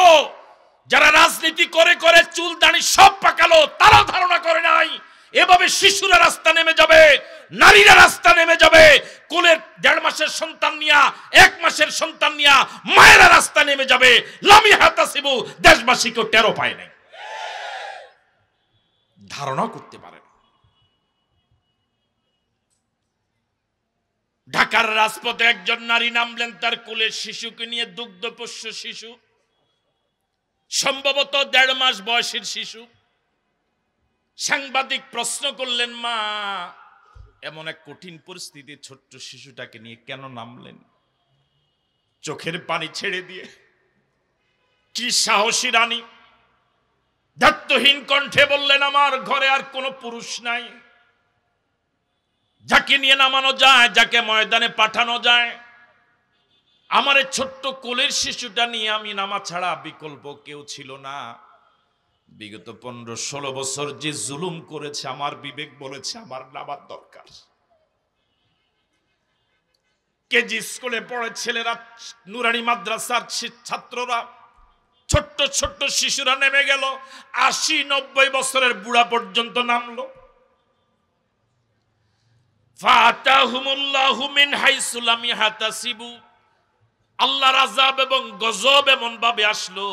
যারা রাজনীতি করে করে চুল দাড়ি সব পাকালো, তারা ধারণা করে নাই এভাবে শিশুরা রাস্তা নেমে যাবে, নারীরা রাস্তা নেমে যাবে, কোলের 1.5 মাসের সন্তান নিয়া, 1 মাসের সন্তান নিয়া মায়েরা রাস্তা নেমে যাবে। লাম ইয়াহতাসিবু, দেশবাসী কেউ টেরও পায় নাই, ধারণা করতে পারে না। ঢাকার রাজপথে একজন নারী নামলেন তার কোলের শিশুকে নিয়ে, দুগ্ধপোষ্য শিশু, সম্ভবত 1.5 মাস বয়সের শিশু। সাংবাদিক প্রশ্ন করলেন, মা এমন এক কঠিন পরিস্থিতি ছোট্ট শিশুটাকে নিয়ে কেন নামলেন? চোখের পানি ছেড়ে দিয়ে কি সাহসী রানী দায়িত্বহীন কণ্ঠে বললেন, আমার ঘরে আর কোনো পুরুষ নাই, যাকে নিয়ে নামানো যায়, যাকে ময়দানে পাঠানো যায়, আমার এই ছোট্ট কোলের শিশুটা নিয়ে আমি নামা ছাড়া বিকল্প কেউ ছিল না। বিগত 15-16 বছর যে জুলুম করেছে, আমার বিবেক বলেছে আমার নামার দরকার। কেজি স্কুলে পড়ে ছেলেরা, নুরানি মাদ্রাসার ছাত্ররা, ছোট্ট ছোট্ট শিশুরা নেমে গেল, 80-90 বছরের বুড়া পর্যন্ত নামলো। ফাতাহুমুল্লাহু মিন হাইসু লাম ইয়াহতাসিবু, আল্লাহর আযাব এবং গজব এমন ভাবে আসলো,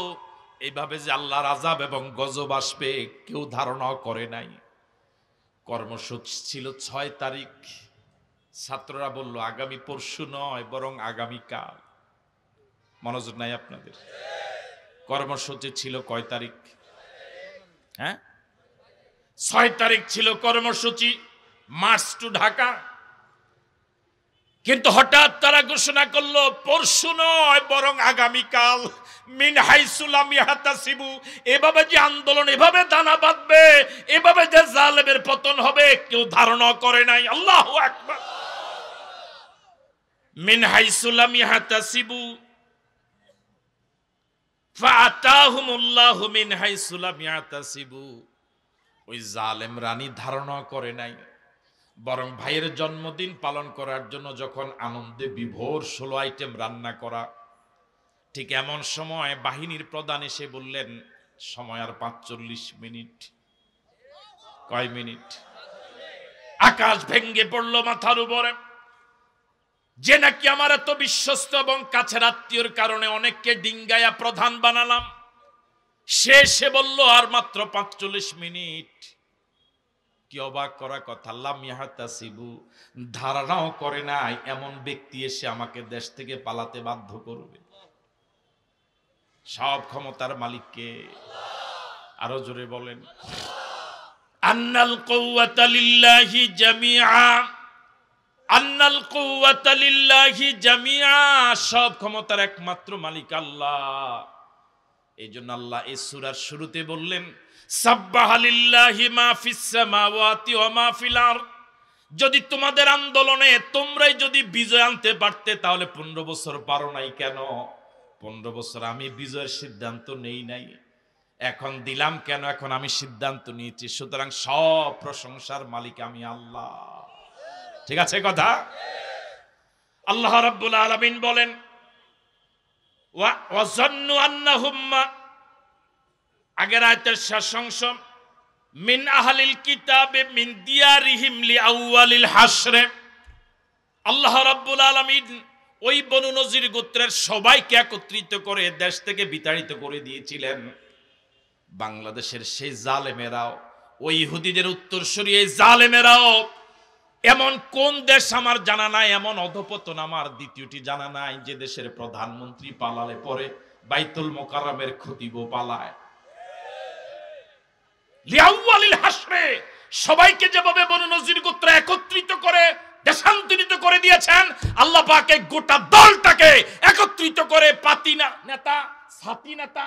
এইভাবে যে আল্লাহর আযাব এবং গজব আসবে কেউ ধারণা করে নাই। কর্মসূচি ছিল 6 তারিখ, ছাত্ররা বলল আগামী পরশু নয় বরং আগামীকাল। মনোযোগ নাই আপনাদের? কর্মসূচি ছিল কয় তারিখ? হ্যাঁ, 6 তারিখ ছিল কর্মসূচি, মার্চ টু ঢাকা। কিন্তু হঠাৎ তারা ঘোষণা করলো পরশু নয় বরং আগামীকাল। মিন হাইসু লাম ইয়াহতাসিবু, এভাবে যে আন্দোলন এভাবে দানা বাঁধবে, এভাবে যে জালেমের পতন হবে কেউ ধারণা করে নাই। আল্লাহু আকবার। মিন হাইসু লাম ইয়াহতাসিবু ফাআতাহুমুল্লাহু মিন হাইসু লাম ইয়াহতাসিবু, ওই জালেম রানী ধারণা করে নাই, বরং ভাইয়ের জন্মদিন পালন করার জন্য যখন আনন্দে বিভোর 16 আইটেম রান্না করা, ঠিক এমন সময় বাহিনীর প্রধান এসে বললেন সময় আর 45 মিনিট। কয় মিনিট? আকাশ ভেঙ্গে পড়লো মাথার উপরে। যে নাকি আমার এত বিশ্বস্ত এবং কাছের আত্মীয়র কারণে অনেককে ডিঙ্গায়া প্রধান বানালাম, সে বলল আর মাত্র 45 মিনিট। কি অবাক করা কথা! লাম ইয়াহতাসিবু, ধারণাও করে নাই এমন ব্যক্তি এসে আমাকে দেশ থেকে পালাতে বাধ্য করবে। সব ক্ষমতার মালিককে আরো জোরে বলেন, আন্নাল কুওয়াতা লিল্লাহি জামিআ, আন্নাল কুওয়াতা লিল্লাহি জামিআ, সব ক্ষমতার একমাত্র মালিক আল্লাহ। এই জন্য আল্লাহ এই সূরার শুরুতে বললেন সাব্বাহা লিল্লাহি মা ফিস সামাওয়াতি ওয়া মা ফিল আরদ। যদি তোমাদের আন্দোলনে তোমরাই যদি বিজয় আনতে পারতে তাহলে 15 বছর পারো নাই কেন? 15 বছর আমি বিজয়ের সিদ্ধান্ত নেই নাই, এখন দিলাম কেন? এখন আমি সিদ্ধান্ত নিয়েছি, সুতরাং সব প্রশংসার মালিক আমি আল্লাহ। ঠিক আছে কথা? আল্লাহ রাব্বুল আলামিন বলেন ওয়া যান্নু আন্নাহুম, আগের আয়াতের শেষ অংশ, মিন আহলিল কিতাবে মিন দিয়ারিহিম লিআউয়ালিল হাসরে। আল্লাহ রাব্বুল আলামিন ওই বনু নজির গোত্রের সবাইকে একত্রিত করে দেশ থেকে বিতাড়িত করে দিয়েছিলেন। বাংলাদেশের সেই জালেমেরাও, ওই ইহুদিদের উত্তরসূরি এই জালেমেরাও, এমন কোন দেশ আমার জানা নাই, এমন অধপতন আমার দ্বিতীয়টি জানা নাই যে দেশের প্রধানমন্ত্রী পালালে পরে বাইতুল মোকাররমের খতিবও পালায়। লিআউয়ালিল হাসরে সবাইকে যেভাবে বনু নজির গোত্র একত্রিত করে দেশান্তরিত করে দিয়েছেন, আল্লাহ পাক এই গোটা দলটাকে একত্রিত করে পাতি নেতা, ছাতি নেতা,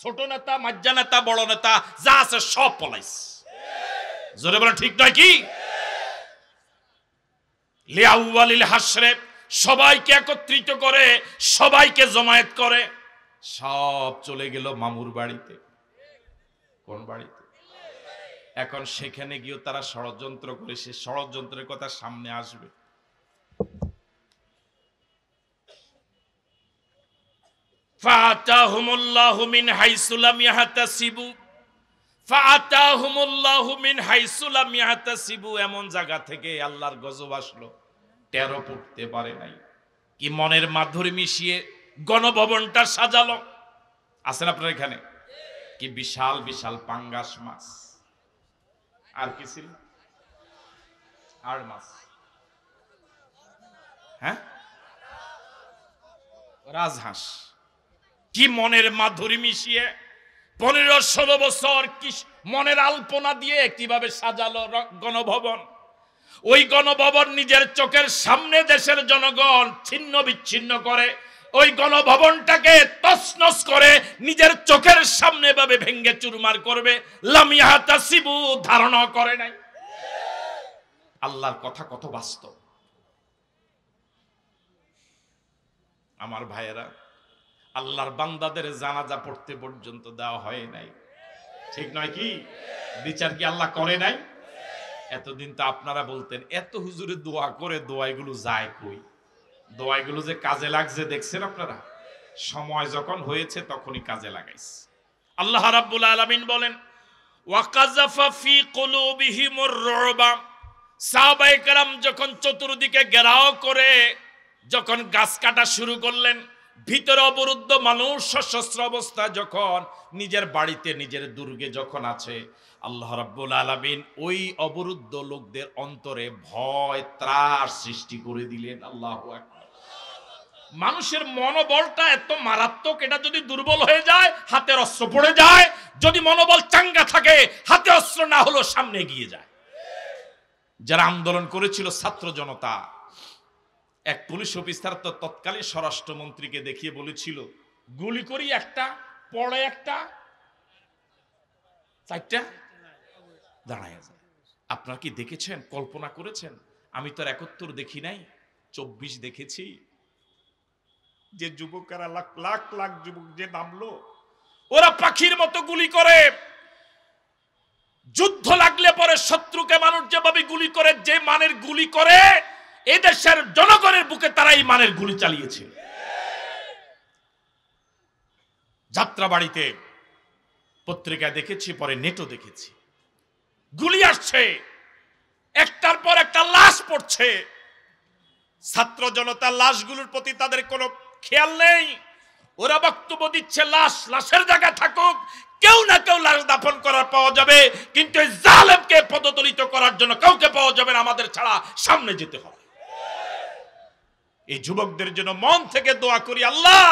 ছোট নেতা, মাজ্জা নেতা, বড় নেতা যা আছে সব পলাইছে। জোরে বলেন ঠিক নয় কি? লিআউয়ালিল হাসরে সবাইকে একত্রিত করে, সবাইকে জমায়েত করে, সব চলে গেল মামুর বাড়িতে। কোন বাড়িতে? এখন সেখানে গিয়ে তারা ষড়যন্ত্র করে, সে ষড়যন্ত্রের কথা সামনে আসবে। ফাআতাহুমুল্লাহু মিন হাইসু লাম ইয়াহতাসিবু, ফাআতাহুমুল্লাহু মিন হাইসু লাম ইয়াহতাসিবু, এমন জায়গা থেকে আল্লাহর গজব আসলো, টেরও পড়তে পারে নাই। কি মনের মাধুরী মিশিয়ে গণভবনটা সাজালো। আছেন আপনার এখানে? কি বিশাল বিশাল পাঙ্গাস মাছ, আর কি ছিল? আর মাছ, হ্যাঁ, রাজহাঁস। কি মনের মাধুরী মিশিয়ে 15-16 বছর কি মনের আলপনা দিয়ে কিভাবে সাজালো গণভবন। ওই গণভবন নিজের চোখের সামনে দেশের জনগণ ছিন্ন বিচ্ছিন্ন করে, ওই গণভবনটাকে তছনছ করে নিজের চোখের সামনে ভাবে ভেঙ্গে চুরমার করবে। লাম ইয়াহতাসিবু, ধারণা করে নাই। আল্লাহর কথা কত বাস্তব। আমার ভাইয়েরা, আল্লাহর বান্দাদের জানাজা পড়তে পর্যন্ত দেওয়া হয় নাই। ঠিক নয় কি? বিচার কি আল্লাহ করে নাই? এতদিন তো আপনারা বলতেন এত হুজুরে দোয়া করে, দোয়াইগুলো যায় কই? দোয়াইগুলো যে কাজে লাগছে দেখছেন আপনারা? সময় যখন হয়েছে তখনই কাজে লাগাইছে। আল্লাহ রাব্বুল আলামিন বলেন ওয়াকাযাফা ফি কুলুবিহিমুর রুবা, সাহাবায়ে কেরাম যখন চতুর্দিকে ঘেরাও করে যখন গাছ কাটা শুরু করলেন, ভিতরে অবরুদ্ধ মানুষ সশস্ত্র অবস্থা যখন নিজের বাড়িতে নিজের দুর্গে যখন আছে, আল্লাহ রাব্বুল আলামিন ওই অবরুদ্ধ লোকদের অন্তরে ভয় ত্রাস সৃষ্টি করে দিলেন। আল্লাহু আকবার। মানুষের মনোবলটা এত মারাত্মক, এটা যদি দুর্বল হয়ে যায় হাতের অস্ত্র পড়ে যায়, যদি মনোবল চাঙ্গা থাকে হাতে অস্ত্র না হলো সামনে এগিয়ে যায়। যারা আন্দোলন করেছিল ছাত্র জনতা, এক পুলিশ অফিসার তো তৎকালীন স্বরাষ্ট্রমন্ত্রীকে দেখিয়ে বলেছিল গুলি করি একটা, পড়ে একটা, চারটা দাঁড়ায় যায়। আপনারা কি দেখেছেন, কল্পনা করেছেন? আমি তো 71 দেখি নাই, 24 দেখেছি। যে যুবকেরা লাখ লাখ লাখ যুবক যে নামলো, ওরা পাখির মতো গুলি করে। যুদ্ধ লাগলে পরে শত্রুকে মানুষ যেভাবে গুলি করে, যে মানের গুলি করে, এই দেশের জনগণের বুকে তারা এই মানের গুলি চালিয়েছে। যাত্রাবাড়িতে পত্রিকায় দেখেছি, পরে নেটও দেখেছি, গুলি আসছে, একটার পর একটা লাশ পড়ছে। ছাত্র জনতার লাশগুলোর প্রতি তাদের কোনো খেয়াল নেই। ওরা বক্তব্য দিচ্ছে লাশ লাশের জায়গায় থাকুক, কেউ না কেউ লাশ দাফন করার পাওয়া যাবে, কিন্তু এই জালেমকে পদদলিত করার জন্য কাউকে পাওয়া যাবে না, আমাদের ছাড়া সামনে যেতে হবে। এই যুবকদের জন্য মন থেকে দোয়া করি, আল্লাহ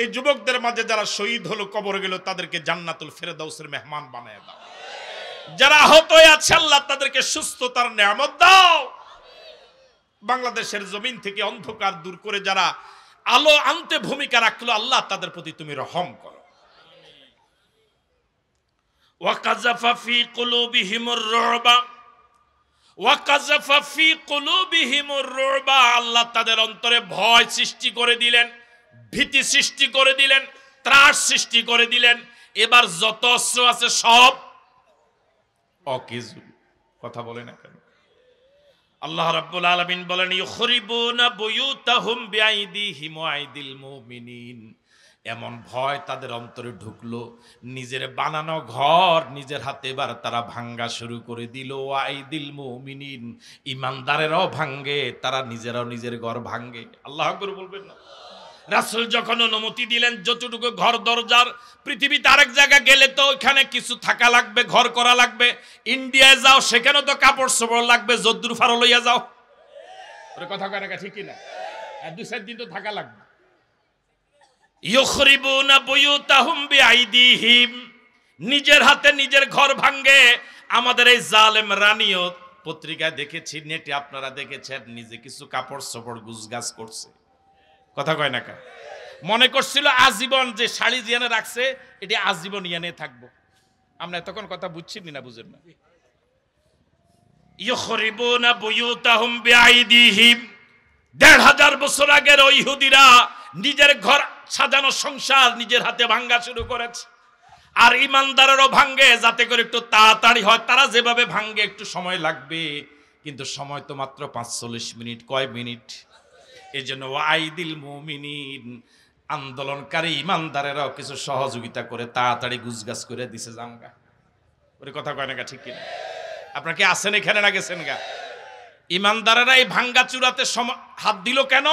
এই যুবকদের মাঝে যারা শহীদ হলো, কবর গেল, তাদেরকে জান্নাতুল ফেরদাউসের মেহমান বানায় দাও। যারা আহত হয়ে আছে আল্লাহ তাদেরকে সুস্থতার নিয়ামত দাও। বাংলাদেশের জমিন থেকে অন্ধকার দূর করে যারা আলো আনতে ভূমিকা রাখলো, আল্লাহ তাদের প্রতি তুমি রহম করো। ওয়াকাযাফা ফি কুলুবিহিমুর রুবা, ওয়াকাযাফা ফি কুলুবিহিমুর রুবা, আল্লাহ তাদের অন্তরে ভয় সৃষ্টি করে দিলেন, ভীতি সৃষ্টি করে দিলেন, ত্রাস সৃষ্টি করে দিলেন। এবার যত অস্ত্র আছে সব অকেজু। কথা বলে না কেন? আল্লাহ রাব্বুল আলামিন বলেন ইউখরিবুনা বুয়ুতাহুম বিআইদিহিম ওয়া আইদিল মুমিনিন। এমন ভয় তাদের অন্তরে ঢুকলো, নিজের বানানো ঘর নিজের হাতে এবার তারা ভাঙ্গা শুরু করে দিল। ওয়া আইদিল মুমিনিন, ইমানদারেরাও ভাঙ্গে, তারা নিজেরাও নিজের ঘর ভাঙ্গে। আল্লাহু আকবার বলবেন না? রাসূল যখন অনুমতি দিলেন যতটুকু ঘর দরজার, পৃথিবীতে আরেক জায়গা গেলে তো ওখানে কিছু থাকা লাগবে, ঘর করা লাগবে। ইন্ডিয়ায় যাও, সেখানে তো কাপড় চোপড় লাগবে, যদ্দুর ফারো লইয়া যাও। ওর কথা কয় না ঠিক না? 2-4 দিন তো থাকা লাগবে। ইউখরিবুনা বুয়ুতাহুম বিআইদিহিম, নিজের হাতে নিজের ঘর ভাঙ্গে। আমাদের এই জালেম রানীও পত্রিকায় দেখেছি, নেটে আপনারা দেখেছেন, নিজে কিছু কাপড় চোপড় গুছগাছ করছে। কথা কয় না কা? মনে করছিল আজীবন যে শাড়ি জিয়ানে রাখছে এটি আজীবন ইয়ানে থাকবো। আমরা তখন কথা বুঝছি না, বুঝেন না? ইউখরিবুনা বুয়ুতাহুম বিআইদিহিম, ১৫০০ বছর আগের ওই ইহুদিরা নিজের ঘর সাজানো সংসার নিজের হাতে ভাঙ্গা শুরু করেছে। আর ইমানদারেরও ভাঙ্গে, যাতে করে একটু তাড়াতাড়ি হয়। তারা যেভাবে ভাঙ্গে একটু সময় লাগবে, কিন্তু সময় তো মাত্র ৪৫ মিনিট। কয় মিনিট? এই জন্য ওয়াইদিল মুমিনিন, আন্দোলনকারী ইমানদারেরাও কিছু সহযোগিতা করে তাড়াতাড়ি গুজগাছ করে দিছে জাঙ্গা। ওর কথা কয় না ঠিক কিনা? আপনার কি আছেন এখানে না গেছেন গা? ইমানদারেরা এই ভাঙ্গা চূড়াতে হাত দিল কেন?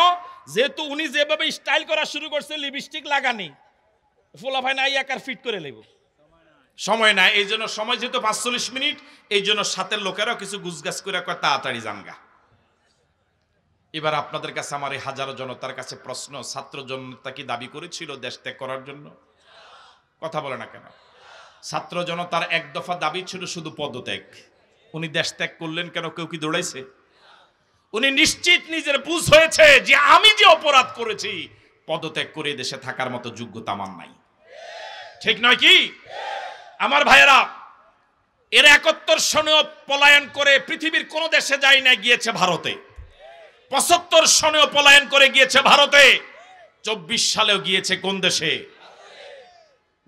যেহেতু উনি যেভাবে স্টাইল করা শুরু করছে, লিপস্টিক লাগানি, ফোলাফাই নাই একার ফিট করে লেব, সময় নাই। এই জন্য সময় যেহেতু ৪৫ মিনিট, এই জন্য সাথের লোকেরাও কিছু গুজগাছ করে কয় তাড়াতাড়ি জাঙ্গা। এবার আপনাদের কাছে আমার এই হাজারো জনতার কাছে প্রশ্ন, ছাত্র জনতা কি দাবি করেছিল দেশ ত্যাগ করার জন্য? কথা বলে না কেন? ছাত্র জনতার এক দফা দাবি ছিল শুধু পদত্যাগ। উনি দেশ ত্যাগ করলেন কেন? কেউ কি দৌড়াইছে? উনি নিশ্চিত নিজের বুঝ হয়েছে যে আমি যে অপরাধ করেছি, পদত্যাগ করে দেশে থাকার মতো যোগ্যতা আমার নাই। ঠিক নয় কি আমার ভাইয়েরা? এর ৭১ সনেও পলায়ন করে পৃথিবীর কোন দেশে যায় না, গিয়েছে ভারতে। ৭৫ সনেও পলায়ন করে গিয়েছে ভারতে। ২৪ সালেও গিয়েছে কোন দেশে?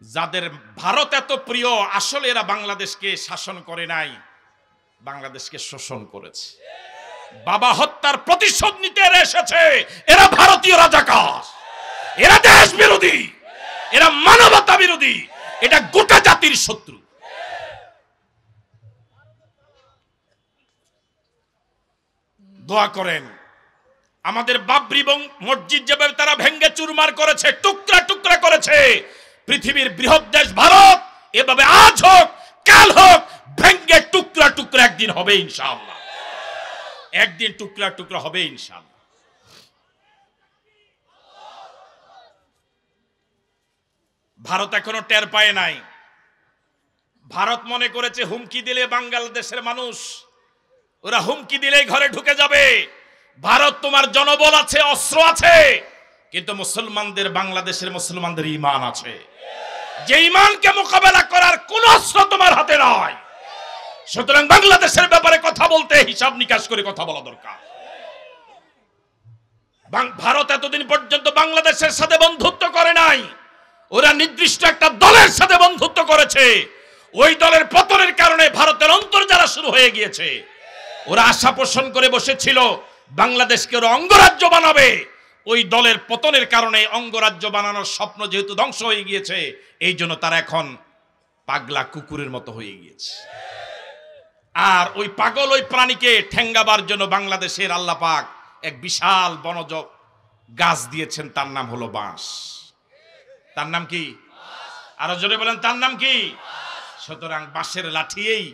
যাদের ভারত এত প্রিয়, আসলে এরা বাংলাদেশকে শাসন করে নাই, বাংলাদেশকে শোষণ করেছে। বাবা হত্যার প্রতিশোধ নিতে এসেছে। এরা ভারতীয় রাজাকার, এরা দেশ বিরোধী, এরা মানবতা বিরোধী, এটা গোটা জাতির শত্রু। দোয়া করেন আমাদের বাবরি মসজিদ যেভাবে তারা ভেঙ্গে চুরমার করেছে, টুকরা টুকরা করেছে, পৃথিবীর বৃহৎ দেশ ভারত এভাবে আজ হোক কাল হোক ভেঙ্গে টুকরা টুকরা একদিন হবে ইনশাআল্লাহ। একদিন টুকরা টুকরা হবে ইনশাআল্লাহ। ভারত এখনো টের পায় নাই। ভারত মনে করেছে হুমকি দিলে বাংলাদেশের মানুষ, ওরা হুমকি দিলেই ঘরে ঢুকে যাবে। ভারত তোমার জনবল আছে, অস্ত্র আছে, কিন্তু মুসলমানদের, বাংলাদেশের মুসলমানদের ঈমান আছে। যে ঈমানকে মোকাবেলা করার কোন অস্ত্র তোমার হাতে নয়। সুতরাং বাংলাদেশের ব্যাপারে কথা বলতে হিসাব নিকাশ করে কথা বলা দরকার। ভারত এতদিন পর্যন্ত বাংলাদেশের সাথে বন্ধুত্ব করে নাই, ওরা নির্দিষ্ট একটা দলের সাথে বন্ধুত্ব করেছে। ওই দলের পতনের কারণে ভারতের অন্তর্জালা শুরু হয়ে গিয়েছে। ওরা আশা পোষণ করে বসেছিল বাংলাদেশকে ওরা অঙ্গরাজ্য বানাবে। ওই দলের পতনের কারণে অঙ্গরাজ্য বানানোর স্বপ্ন যেহেতু ধ্বংস হয়ে গিয়েছে, এই জন্য তারা এখন পাগলা কুকুরের মতো হয়ে গিয়েছে। আর ওই পাগল ওই প্রাণীকে ঠেঙ্গাবার জন্য বাংলাদেশের আল্লাহ পাক এক বিশাল বনজ গাছ দিয়েছেন, তার নাম হলো বাঁশ। তার নাম কি? আরো জোরে বলেন, তার নাম কি? সুতরাং বাঁশের লাঠিয়েই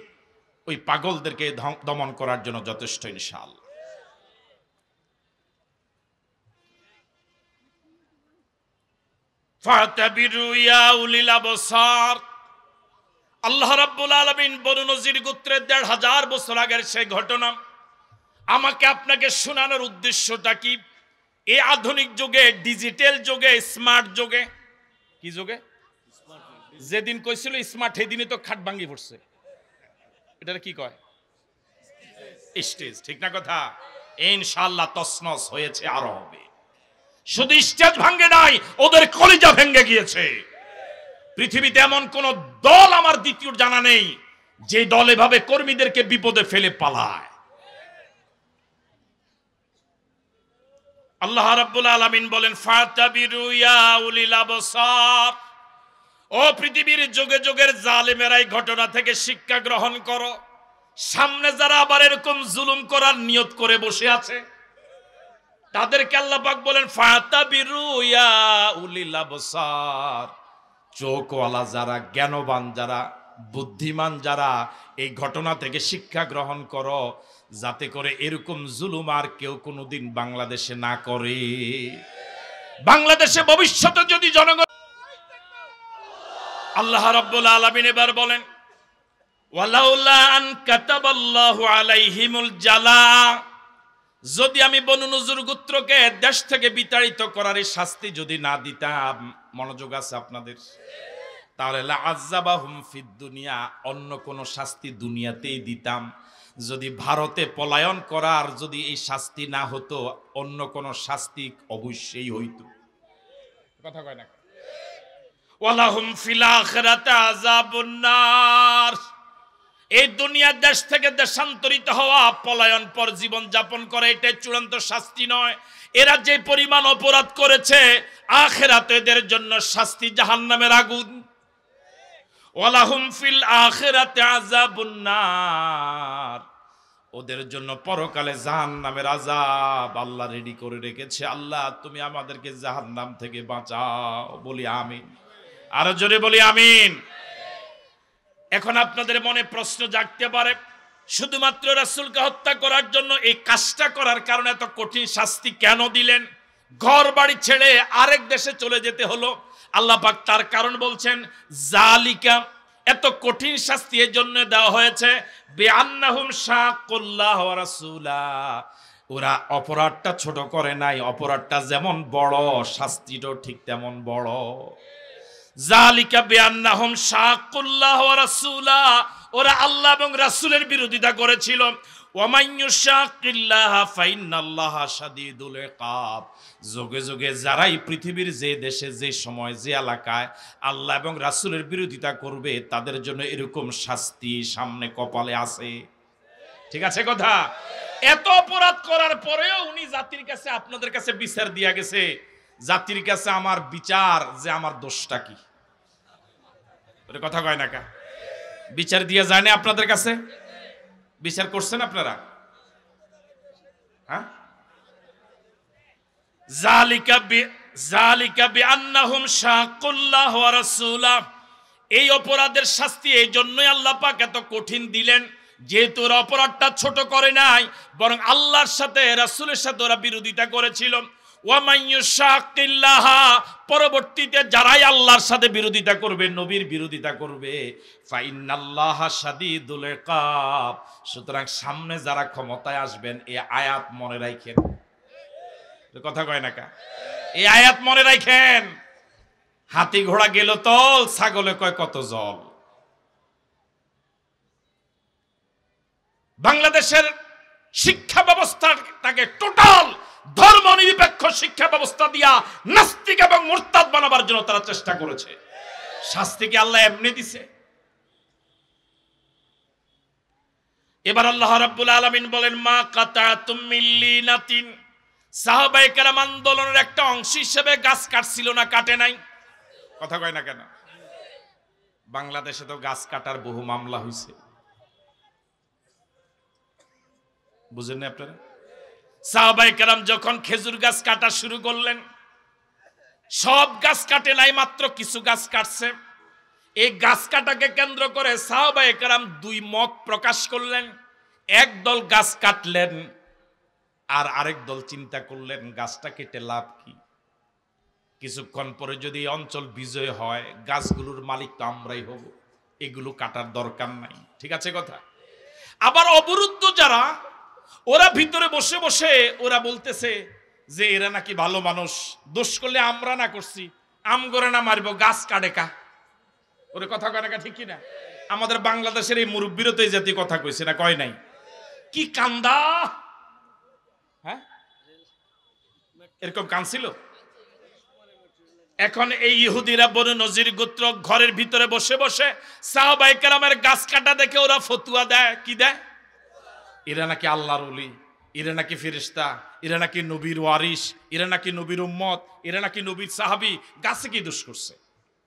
ওই পাগলদেরকে দমন করার জন্য যথেষ্ট ইনশাআল্লাহ। ফাতাবিরু ইয়া উলিল আবসার। আল্লাহ রাব্বুল আলামিন বনু নজির গোত্রের ১৫০০ বছর আগের সেই ঘটনা আমাকে আপনাকে শোনানোর উদ্দেশ্যটা কি? এই আধুনিক যুগে, ডিজিটাল যুগে, স্মার্ট যুগে, কি যুগে? যেদিন কইছিল স্মার্ট সেদিনই তো খাট ভাঙ্গি পড়ছে। এটা কি কয়? স্টেজ, ঠিক না কথা? ইনশাআল্লাহ তছনছ হয়েছে, আরো হবে। শুধু স্টেজ ভাঙ্গে নাই, ওদের কলিজা ভেঙে গিয়েছে। পৃথিবীতে এমন কোন দল আমার দ্বিতীয় জানা নেই যে দল এভাবে কর্মীদেরকে বিপদে ফেলে পালায়। আল্লাহ রাব্বুল আলামিন বলেন ফাতাবিরু ইয়া উলিল আবসার, ও পৃথিবীর যুগে যুগের জালেমেরাই ঘটনা থেকে শিক্ষা গ্রহণ করো। সামনে যারা আবার এরকম জুলুম করার নিয়ত করে বসে আছে তাদেরকে আল্লাহ পাক বলেন ফাতাবিরু ইয়া উলিল আবসার, চোখওয়ালা যারা, জ্ঞানবান যারা, বুদ্ধিমান যারা, এই ঘটনা থেকে শিক্ষা গ্রহণ করো, যাতে করে এরকম জুলুম আর কেউ কোনোদিন বাংলাদেশে না করে। বাংলাদেশে ভবিষ্যতে যদি জনগণ, আল্লাহ রাব্বুল আলামিন এবার বলেন ওয়ালাউলা আন কাতাবাল্লাহু আলাইহিমুল জালা, যদি আমি বনু নজর গোত্রকে দেশ থেকে বিতাড়িত করার শাস্তি যদি না দিতাম, মনোযোগ আছে আপনাদের, তাহলে লাআযাবাহুম ফিদ দুনিয়া, অন্য কোন শাস্তি দুনিয়াতেই দিতাম। যদি ভারতে পলায়ন করার যদি এই শাস্তি না হতো, অন্য কোন শাস্তি অবশ্যই হইতো। কথা কয় না? ওয়ালাহুম ফিল আখিরাতি আযাবুন নার, এই দুনিয়ার দেশ থেকে দেশান্তরিত হওয়া, পলায়ন পর জীবন যাপন করে, এটাই চূড়ান্ত শাস্তি নয়। এরা যে পরিমাণ অপরাধ করেছে, আখিরাতে এদের জন্য শাস্তি জাহান্নামের আগুন। ওয়ালাহুম ফিল আখিরাতি আযাবুন নার, ওদের জন্য পরকালে জাহান্নামের আযাব আল্লাহ রেডি করে রেখেছে। আল্লাহ তুমি আমাদেরকে জাহান্নাম থেকে বাঁচাও, বলি আমিন। আরো জোরে বলি আমিন। এখন আপনাদের মনে প্রশ্ন জাগতে পারে, শুধুমাত্র রাসূলকে হত্যা করার জন্য এই কাজটা করার কারণে এত কঠিন শাস্তি কেন দিলেন? ঘর বাড়ি ছেড়ে আরেক দেশে চলে যেতে হলো। আল্লাহ পাক তার কারণ বলছেন, জালিকা, এত কঠিন শাস্তি এর জন্য দেওয়া হয়েছে বিআন্নাহুম শাকুল্লাহ ওয়া রাসূলা, ওরা অপরাধটা ছোট করে নাই, অপরাধটা যেমন বড় শাস্তিটাও ঠিক তেমন বড়। জালিকা বিআন্নাহুম শাকুল্লাহ ওয়া রাসূলা, ওরা আল্লাহ এবং রাসূলের বিরোধিতা করেছিল। ওয়া মান ইউশাকিল্লাহা ফাইন্নাল্লাহা শাদীদুল ইকাব, যুগে যুগে যারাই পৃথিবীর যে দেশে, যে সময়, যে এলাকায় আল্লাহ এবং রাসূলের বিরোধিতা করবে, তাদের জন্য এরকম শাস্তি সামনে কপালে আছে। ঠিক আছে কথা? এত অপরাধ করার পরেও উনি জাতির কাছে, আপনাদের কাছে বিচার দিয়া গেছে। জাতির কাছে আমার বিচার যে আমার দোষটা কি, কথা কয় না কা? বিচার দিয়া যায় না আপনাদের কাছে? বিচার করছেন আপনারা? হ্যাঁ, জালিকা বিআন্নাহুম শাকুল্লাহ ওয়া রাসূলা, এই অপরাধের শাস্তি এই জন্যই আল্লাহ পাক এত কঠিন দিলেন, যেহেতু ওরা অপরাধটা ছোট করে নাই, বরং আল্লাহর সাথে, রাসূলের সাথে ওরা বিরোধিতা করেছিল। ওয়া মান ইউশাকিল্লাহ, পরবর্তীতে যারাই আল্লাহর সাথে বিরোধিতা করবে, নবীর বিরোধিতা করবে, ফাইন্নাল্লাহা শাদীদুল ইকাব, সুতরাং সামনে যারা ক্ষমতায় আসবেন এই আয়াত মনে রাখেন। কথা কয় না কা? এই আয়াত মনে রাখেন। হাতি ঘোড়া গেল তল, ছাগলে কয় কত জল। বাংলাদেশের শিক্ষা ব্যবস্থাটাকে টোটাল ধর্ম নিরপেক্ষ শিক্ষা ব্যবস্থা দিয়া নাস্তিক এবং মুরতাদ বানাবার জন্য তারা চেষ্টা করেছে। শাস্তি কি আল্লাহ এমনি দিছে? এবার আল্লাহ রাব্বুল আলামিন বলেন মা কাতাতুম মিন লিনাতিন, সাহাবায়ে কেরাম আন্দোলনের একটা অংশ হিসেবে গাছ কাটছিল না, কাটে নাই। কথা কয় না কেন? বাংলাদেশে তো গাছ কাটার বহু মামলা হয়েছে, বুঝেন না আপনারা? সাহাবায়ে কেরাম যখন খেজুর গাছ কাটা শুরু করলেন, সব গাছ কাটে নাই, মাত্র কিছু গাছ কাটছে। এই গাছ কাটাকে কেন্দ্র করে সাহাবায়ে কেরাম দুই মত প্রকাশ করলেন। এক দল গাছ কাটলেন, আর আরেক দল চিন্তা করলেন গাছটা কেটে লাভ কি? কিছুক্ষণ পরে যদি এই অঞ্চল বিজয় হয়, গাছগুলোর মালিক তো আমরাই হব, এগুলো কাটার দরকার নাই। ঠিক আছে কথা? আবার অবরুদ্ধ যারা, ওরা ভিতরে বসে বসে ওরা বলতেছে যে এরা নাকি ভালো মানুষ, দোষ করলে আমরা না করছি, আম করে না মারবো, গাছ কাটে কা। ওরে কথা কয় না ঠিক কিনা? আমাদের বাংলাদেশের এই মুরব্বীরও তো এই জাতীয় কথা কইছে না, কয় নাই? কি কান্দা, হ্যাঁ এরকম কানছিল। এখন এই ইহুদিরা বনু নজির গোত্র ঘরের ভিতরে বসে বসে সাহাবায়ে কেরামের গাছ কাটা দেখে ওরা ফতুয়া দেয়। কি দেয়? এরা নাকি আল্লাহর ওলি, এরা নাকি ফেরেশতা, এরা নাকি নবীর ওয়ারিস, এরা নাকি নবীর উম্মত, এরা নাকি নবীর সাহাবী। গাছে কি দোষ করছে?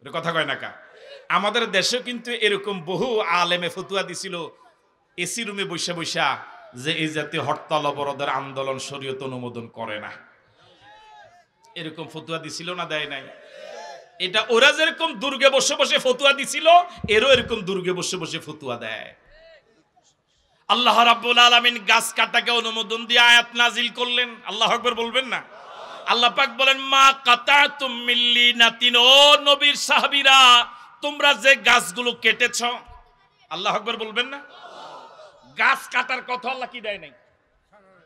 ওর কথা কয় না কা? আমাদের দেশেও কিন্তু এরকম বহু আলেমে ফতুয়া দিছিল এসি রুমে বসে বসা, যে এই জাতীয় হরতাল অবরোধের আন্দোলন শরীয়ত অনুমোদন করে না। এরকম ফতুয়া দিছিল না, দেয় নাই? এটা ওরা যেরকম দুর্গে বসে বসে ফতুয়া দিছিল, এরও এরকম দুর্গে বসে বসে ফতুয়া দেয়। আল্লাহ রাব্বুল আলামিন গাছ কাটাকে অনুমোদন দিয়ে আয়াত নাজিল করলেন। আল্লাহু আকবার বলবেন না? আল্লাহ পাক বলেন, মা কাতাতুম মিন লিনাতিন, ও নবীর সাহাবীরা, তোমরা যে গাছগুলো কেটেছো। আল্লাহু আকবার বলবেন না? গাছ কাটার কথা আল্লাহ কি দেয় নাই?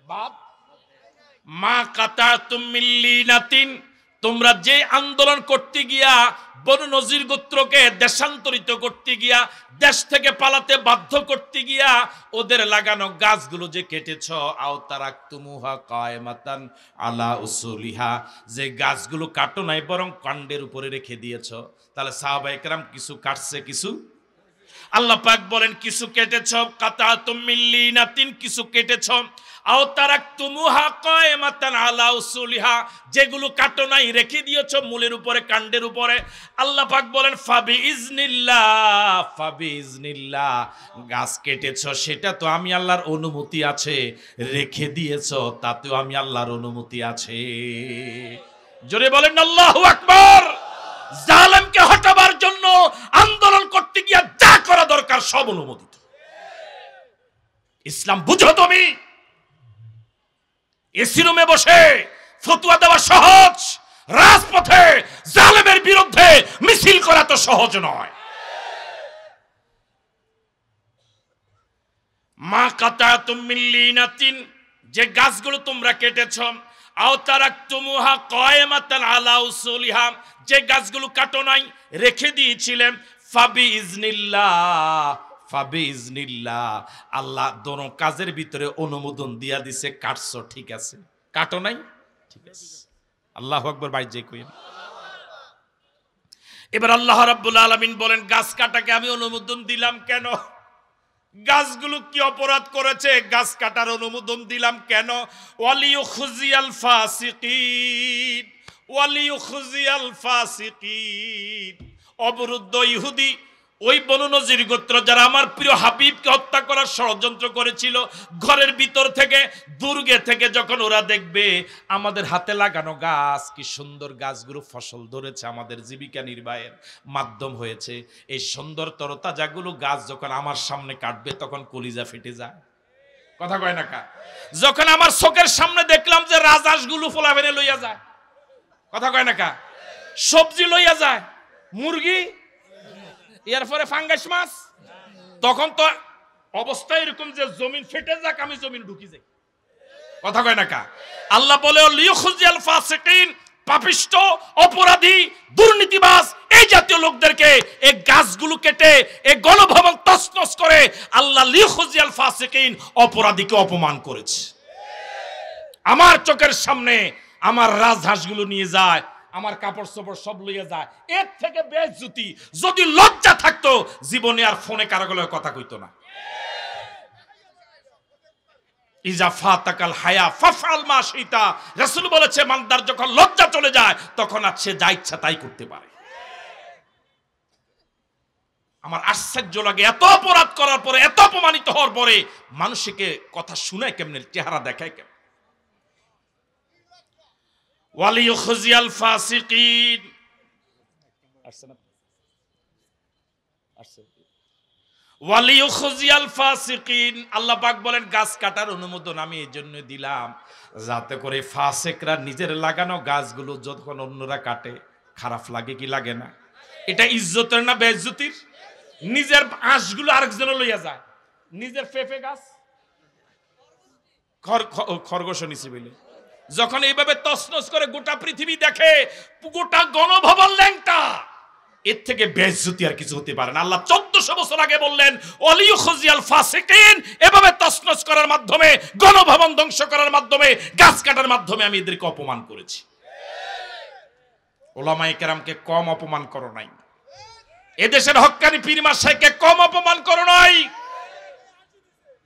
বাপ, মা কাতাতুম মিন লিনাতিন, তোমরা যে আন্দোলন করতে গিয়া বনু নজির গোত্রকে দেশান্তরিত করতে গিয়া, দেশ থেকে পালাতে বাধ্য করতে গিয়া ওদের লাগানো গাছগুলো যে কেটেছ, আও তারাকতুমুহা কায়মাতান আলা উসুলিহা, যে গাছগুলো কাটো নাই বরং কাণ্ডের উপরে রেখে দিয়েছ। তাহলে সাহাবায়ে কেরাম কিছু কাটছে, কিছু আল্লাহ পাক বলেন কিছু কেটেছ, কাতাতুম মিন লিনাতিন, কিছু কেটেছ, আও তারাকতুমুহা কায়মাতান আলা উসুলিহা, যেগুলো কাটো নাই রেখে দিয়েছ মূলের উপরে, কাণ্ডের উপরে। আল্লাহ পাক বলেন ফাবিইজনিল্লাহ, গাছ কেটেছ সেটা তো আমি আল্লাহর অনুমতি আছে, রেখে দিয়েছ তাতেও আমি আল্লাহর অনুমতি আছে। জোরে বলেন আল্লাহু আকবার। জালেমকে হটাবার জন্য আন্দোলন করতে গিয়া যা করা দরকার সব অনুমোদিত। ইসলাম বুঝো তুমি। এসি রুমে বসে ফতোয়া দেওয়া সহজ, রাজপথে জালেমের বিরুদ্ধে মিছিল করা তো সহজ নয়। মা কাতাতুম মিন লিনাতিন, যে গাছগুলো তোমরা কেটেছো, আও তারাকতুমুহা কায়মাতান আলা উসুলিহা, যে গাছগুলো কাটো নাই রেখে দিয়েছিলেন, ফাবিইজনিল্লাহ, আল্লাহ দোনো কাজের ভিতরে অনুমোদন দিয়া দিছে। কাটছো ঠিক আছে, কাটো নাই ঠিক আছে। আল্লাহু আকবার বাইজে কইন। এবার আল্লাহ রাব্বুল আলামিন বলেন, গাছ কাটাকে আমি অনুমোদন দিলাম কেন? গাছগুলো কি অপরাধ করেছে? গাছ কাটার অনুমোদন দিলাম কেন? ওয়ালিউখজিয়াল ফাসিকিন, ওয়ালিউখজিয়াল ফাসিকিন, অবরুদ্ধ ইহুদি, ওই বনু নজির গোত্র যারা আমার প্রিয় হাবিবকে হত্যা করার ষড়যন্ত্র করেছিল, ঘরের ভিতর থেকে দুর্গে থেকে যখন ওরা দেখবে আমাদের হাতে লাগানো গাছ, কি সুন্দর গাছগুলো ফসল ধরেছে, আমাদের জীবিকা নির্বাহের মাধ্যম হয়েছে, এই সুন্দর তরতাজাগুলো গাছ যখন আমার সামনে কাটবে তখন কলিজা ফেটে যায়। কথা কয় না কা? যখন আমার চোখের সামনে দেখলাম যে রাজহাঁসগুলো ফোলাফেনে লইয়া যায়, কথা কয় না কা? সবজি লইয়া যায়, মুরগি, এরপরে ফাঙ্গাস মাছ, তখন তো অবস্থা এরকম যে জমিন ফেটে যাক, আমি জমিন ঢুকি যাই। কথা কয় না কা? আল্লাহ বলে লিউখজিয়াল ফাসিকিন, পাপিষ্ট, অপরাধী, দুর্নীতিবাজ, এই জাতীয় লোকদেরকে এই গাছগুলো কেটে এই গণভবন তছনছ করে আল্লাহ লিউখজিয়াল ফাসিকিন, অপরাধীকে অপমান করেছে। আমার চোখের সামনে আমার রাজহাঁসগুলো নিয়ে যায়, আমার কাপড় চোপড় সব লইয়া যায়, এর থেকে বেইজ্জতি। যদি লজ্জা থাকতো জীবনে আর ফোনে কারাগলের কথা কইতো না। ইজা ফাতাকাল হায়া ফাফআল মা শিতা, রাসূল বলেছে মানদার যখন লজ্জা চলে যায় তখন আর সে যা ইচ্ছা তাই করতে পারে। আমার আশ্চর্য লাগে, এত অপরাধ করার পরে, এত অপমানিত হওয়ার পরে মানুষকে কথা শুনায় কেমনে, চেহারা দেখায় কেমন। ওয়ালিউখজিয়াল ফাসিকিন, ওয়ালিউখজিয়াল ফাসিকিন, আল্লাহ পাক বলেন গাছ কাটার অনুমোদন আমি এই জন্য দিলাম যাতে করে ফাসিকরা নিজের লাগানো গাছগুলো যখন অন্যরা কাটে খারাপ লাগে কি লাগে না? এটা ইজ্জতের না বেইজ্জতির? নিজের আঁশগুলো আরেকজন লইয়া যায়, নিজের পেঁপে গাছ খরগোশ নিচে বলে যখন এইভাবে তছনছ করে গোটা পৃথিবী দেখে, গোটা গণভবন ল্যাংটা, এর থেকে বেইজ্জতি আর কিছু হতে পারে না। আল্লাহ 1400 বছর আগে বললেন ওয়ালিউখজিয়াল ফাসিকিন, এভাবে তছনছ করার মাধ্যমে, গণভবন ধ্বংস করার মাধ্যমে, গাছ কাটার মাধ্যমে আমি এদেরকে অপমান করেছি। ওলামায়ে কেরামকে কম অপমান করো নাই, এদেশের হক্কানি পীর মাশায়েখকে কম অপমান করো নাই।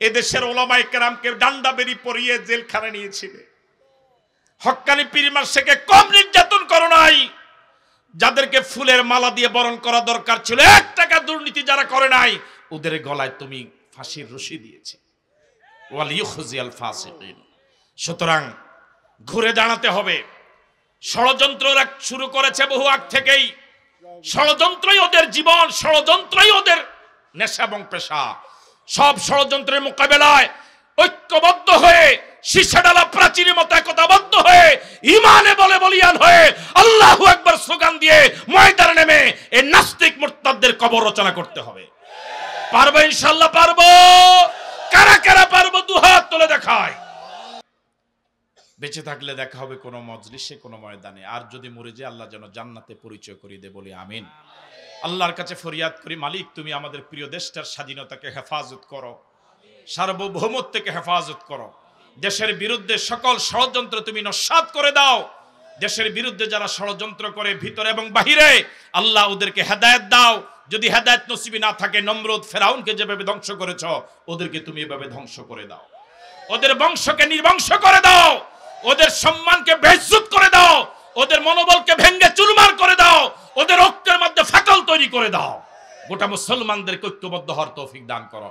এদেশের ওলামায়ে কেরামকে ডান্ডা বেরি পরিয়ে জেলখানে নিয়েছিলে। হক্কানি পীর মাশায়েখকে কম নির্যাতন করো নাই। যাদেরকে ফুলের মালা দিয়ে বরণ করা দরকার ছিল, 1 টাকা দুর্নীতি যারা করে নাই, ওদের গলায় তুমি ফাঁসির রশি দিয়েছে। ওয়ালিউখজিয়াল ফাসিকিন। সুতরাং ঘুরে দাঁড়াতে হবে। ষড়যন্ত্ররা শুরু করেছে বহু আগ থেকেই। ষড়যন্ত্রই ওদের জীবন, ষড়যন্ত্রই ওদের নেশা এবং পেশা। সব ষড়যন্ত্রের মোকাবেলায় ঐক্যবদ্ধ হয়ে, শীর্ষডালা প্রাচীরের মতো একতাবদ্ধ হয়ে, ইমানে বলে বলিয়ান হয়ে, আল্লাহু আকবার স্লোগান দিয়ে ময়দানে নেমে এই নাস্তিক মুরতাদদের কবর রচনা করতে হবে। পারবো ইনশাআল্লাহ, পারবো। কারা কারা পারবো দুহাত তুলে দেখায়। বেঁচে থাকলে দেখা হবে কোনো মজলিসে, কোনো ময়দানে। আর যদি মরে যায়, আল্লাহ যেন জান্নাতে পরিচয় করিয়ে দেয়, বলি আমিন। আল্লাহর কাছে ফরিয়াদ করি, মালিক তুমি আমাদের প্রিয় দেশটার স্বাধীনতাকে হেফাজত করো, সার্বভৌমত্বকে হেফাজত করো। দেশের বিরুদ্ধে সকল ষড়যন্ত্র তুমি নস্যাৎ করে দাও। দেশের বিরুদ্ধে যারা ষড়যন্ত্র করে ভিতরে এবং বাহিরে, আল্লাহ ওদেরকে হেদায়েত দাও। যদি হেদায়েত নসিবি না থাকে, নমরুদ ফেরাউনকে যেভাবে ধ্বংস করেছ, ওদেরকে তুমি এভাবে ধ্বংস করে দাও। ওদের বংশকে নির্বংশ করে দাও, ওদের সম্মানকে বেইজ্জত করে দাও, ওদের মনোবলকে ভেঙে চুরমার করে দাও, ওদের ঐক্যের মধ্যে ফাটল তৈরি করে দাও। গোটা মুসলমানদেরকে ঐক্যবদ্ধ হওয়ার তৌফিক দান করো।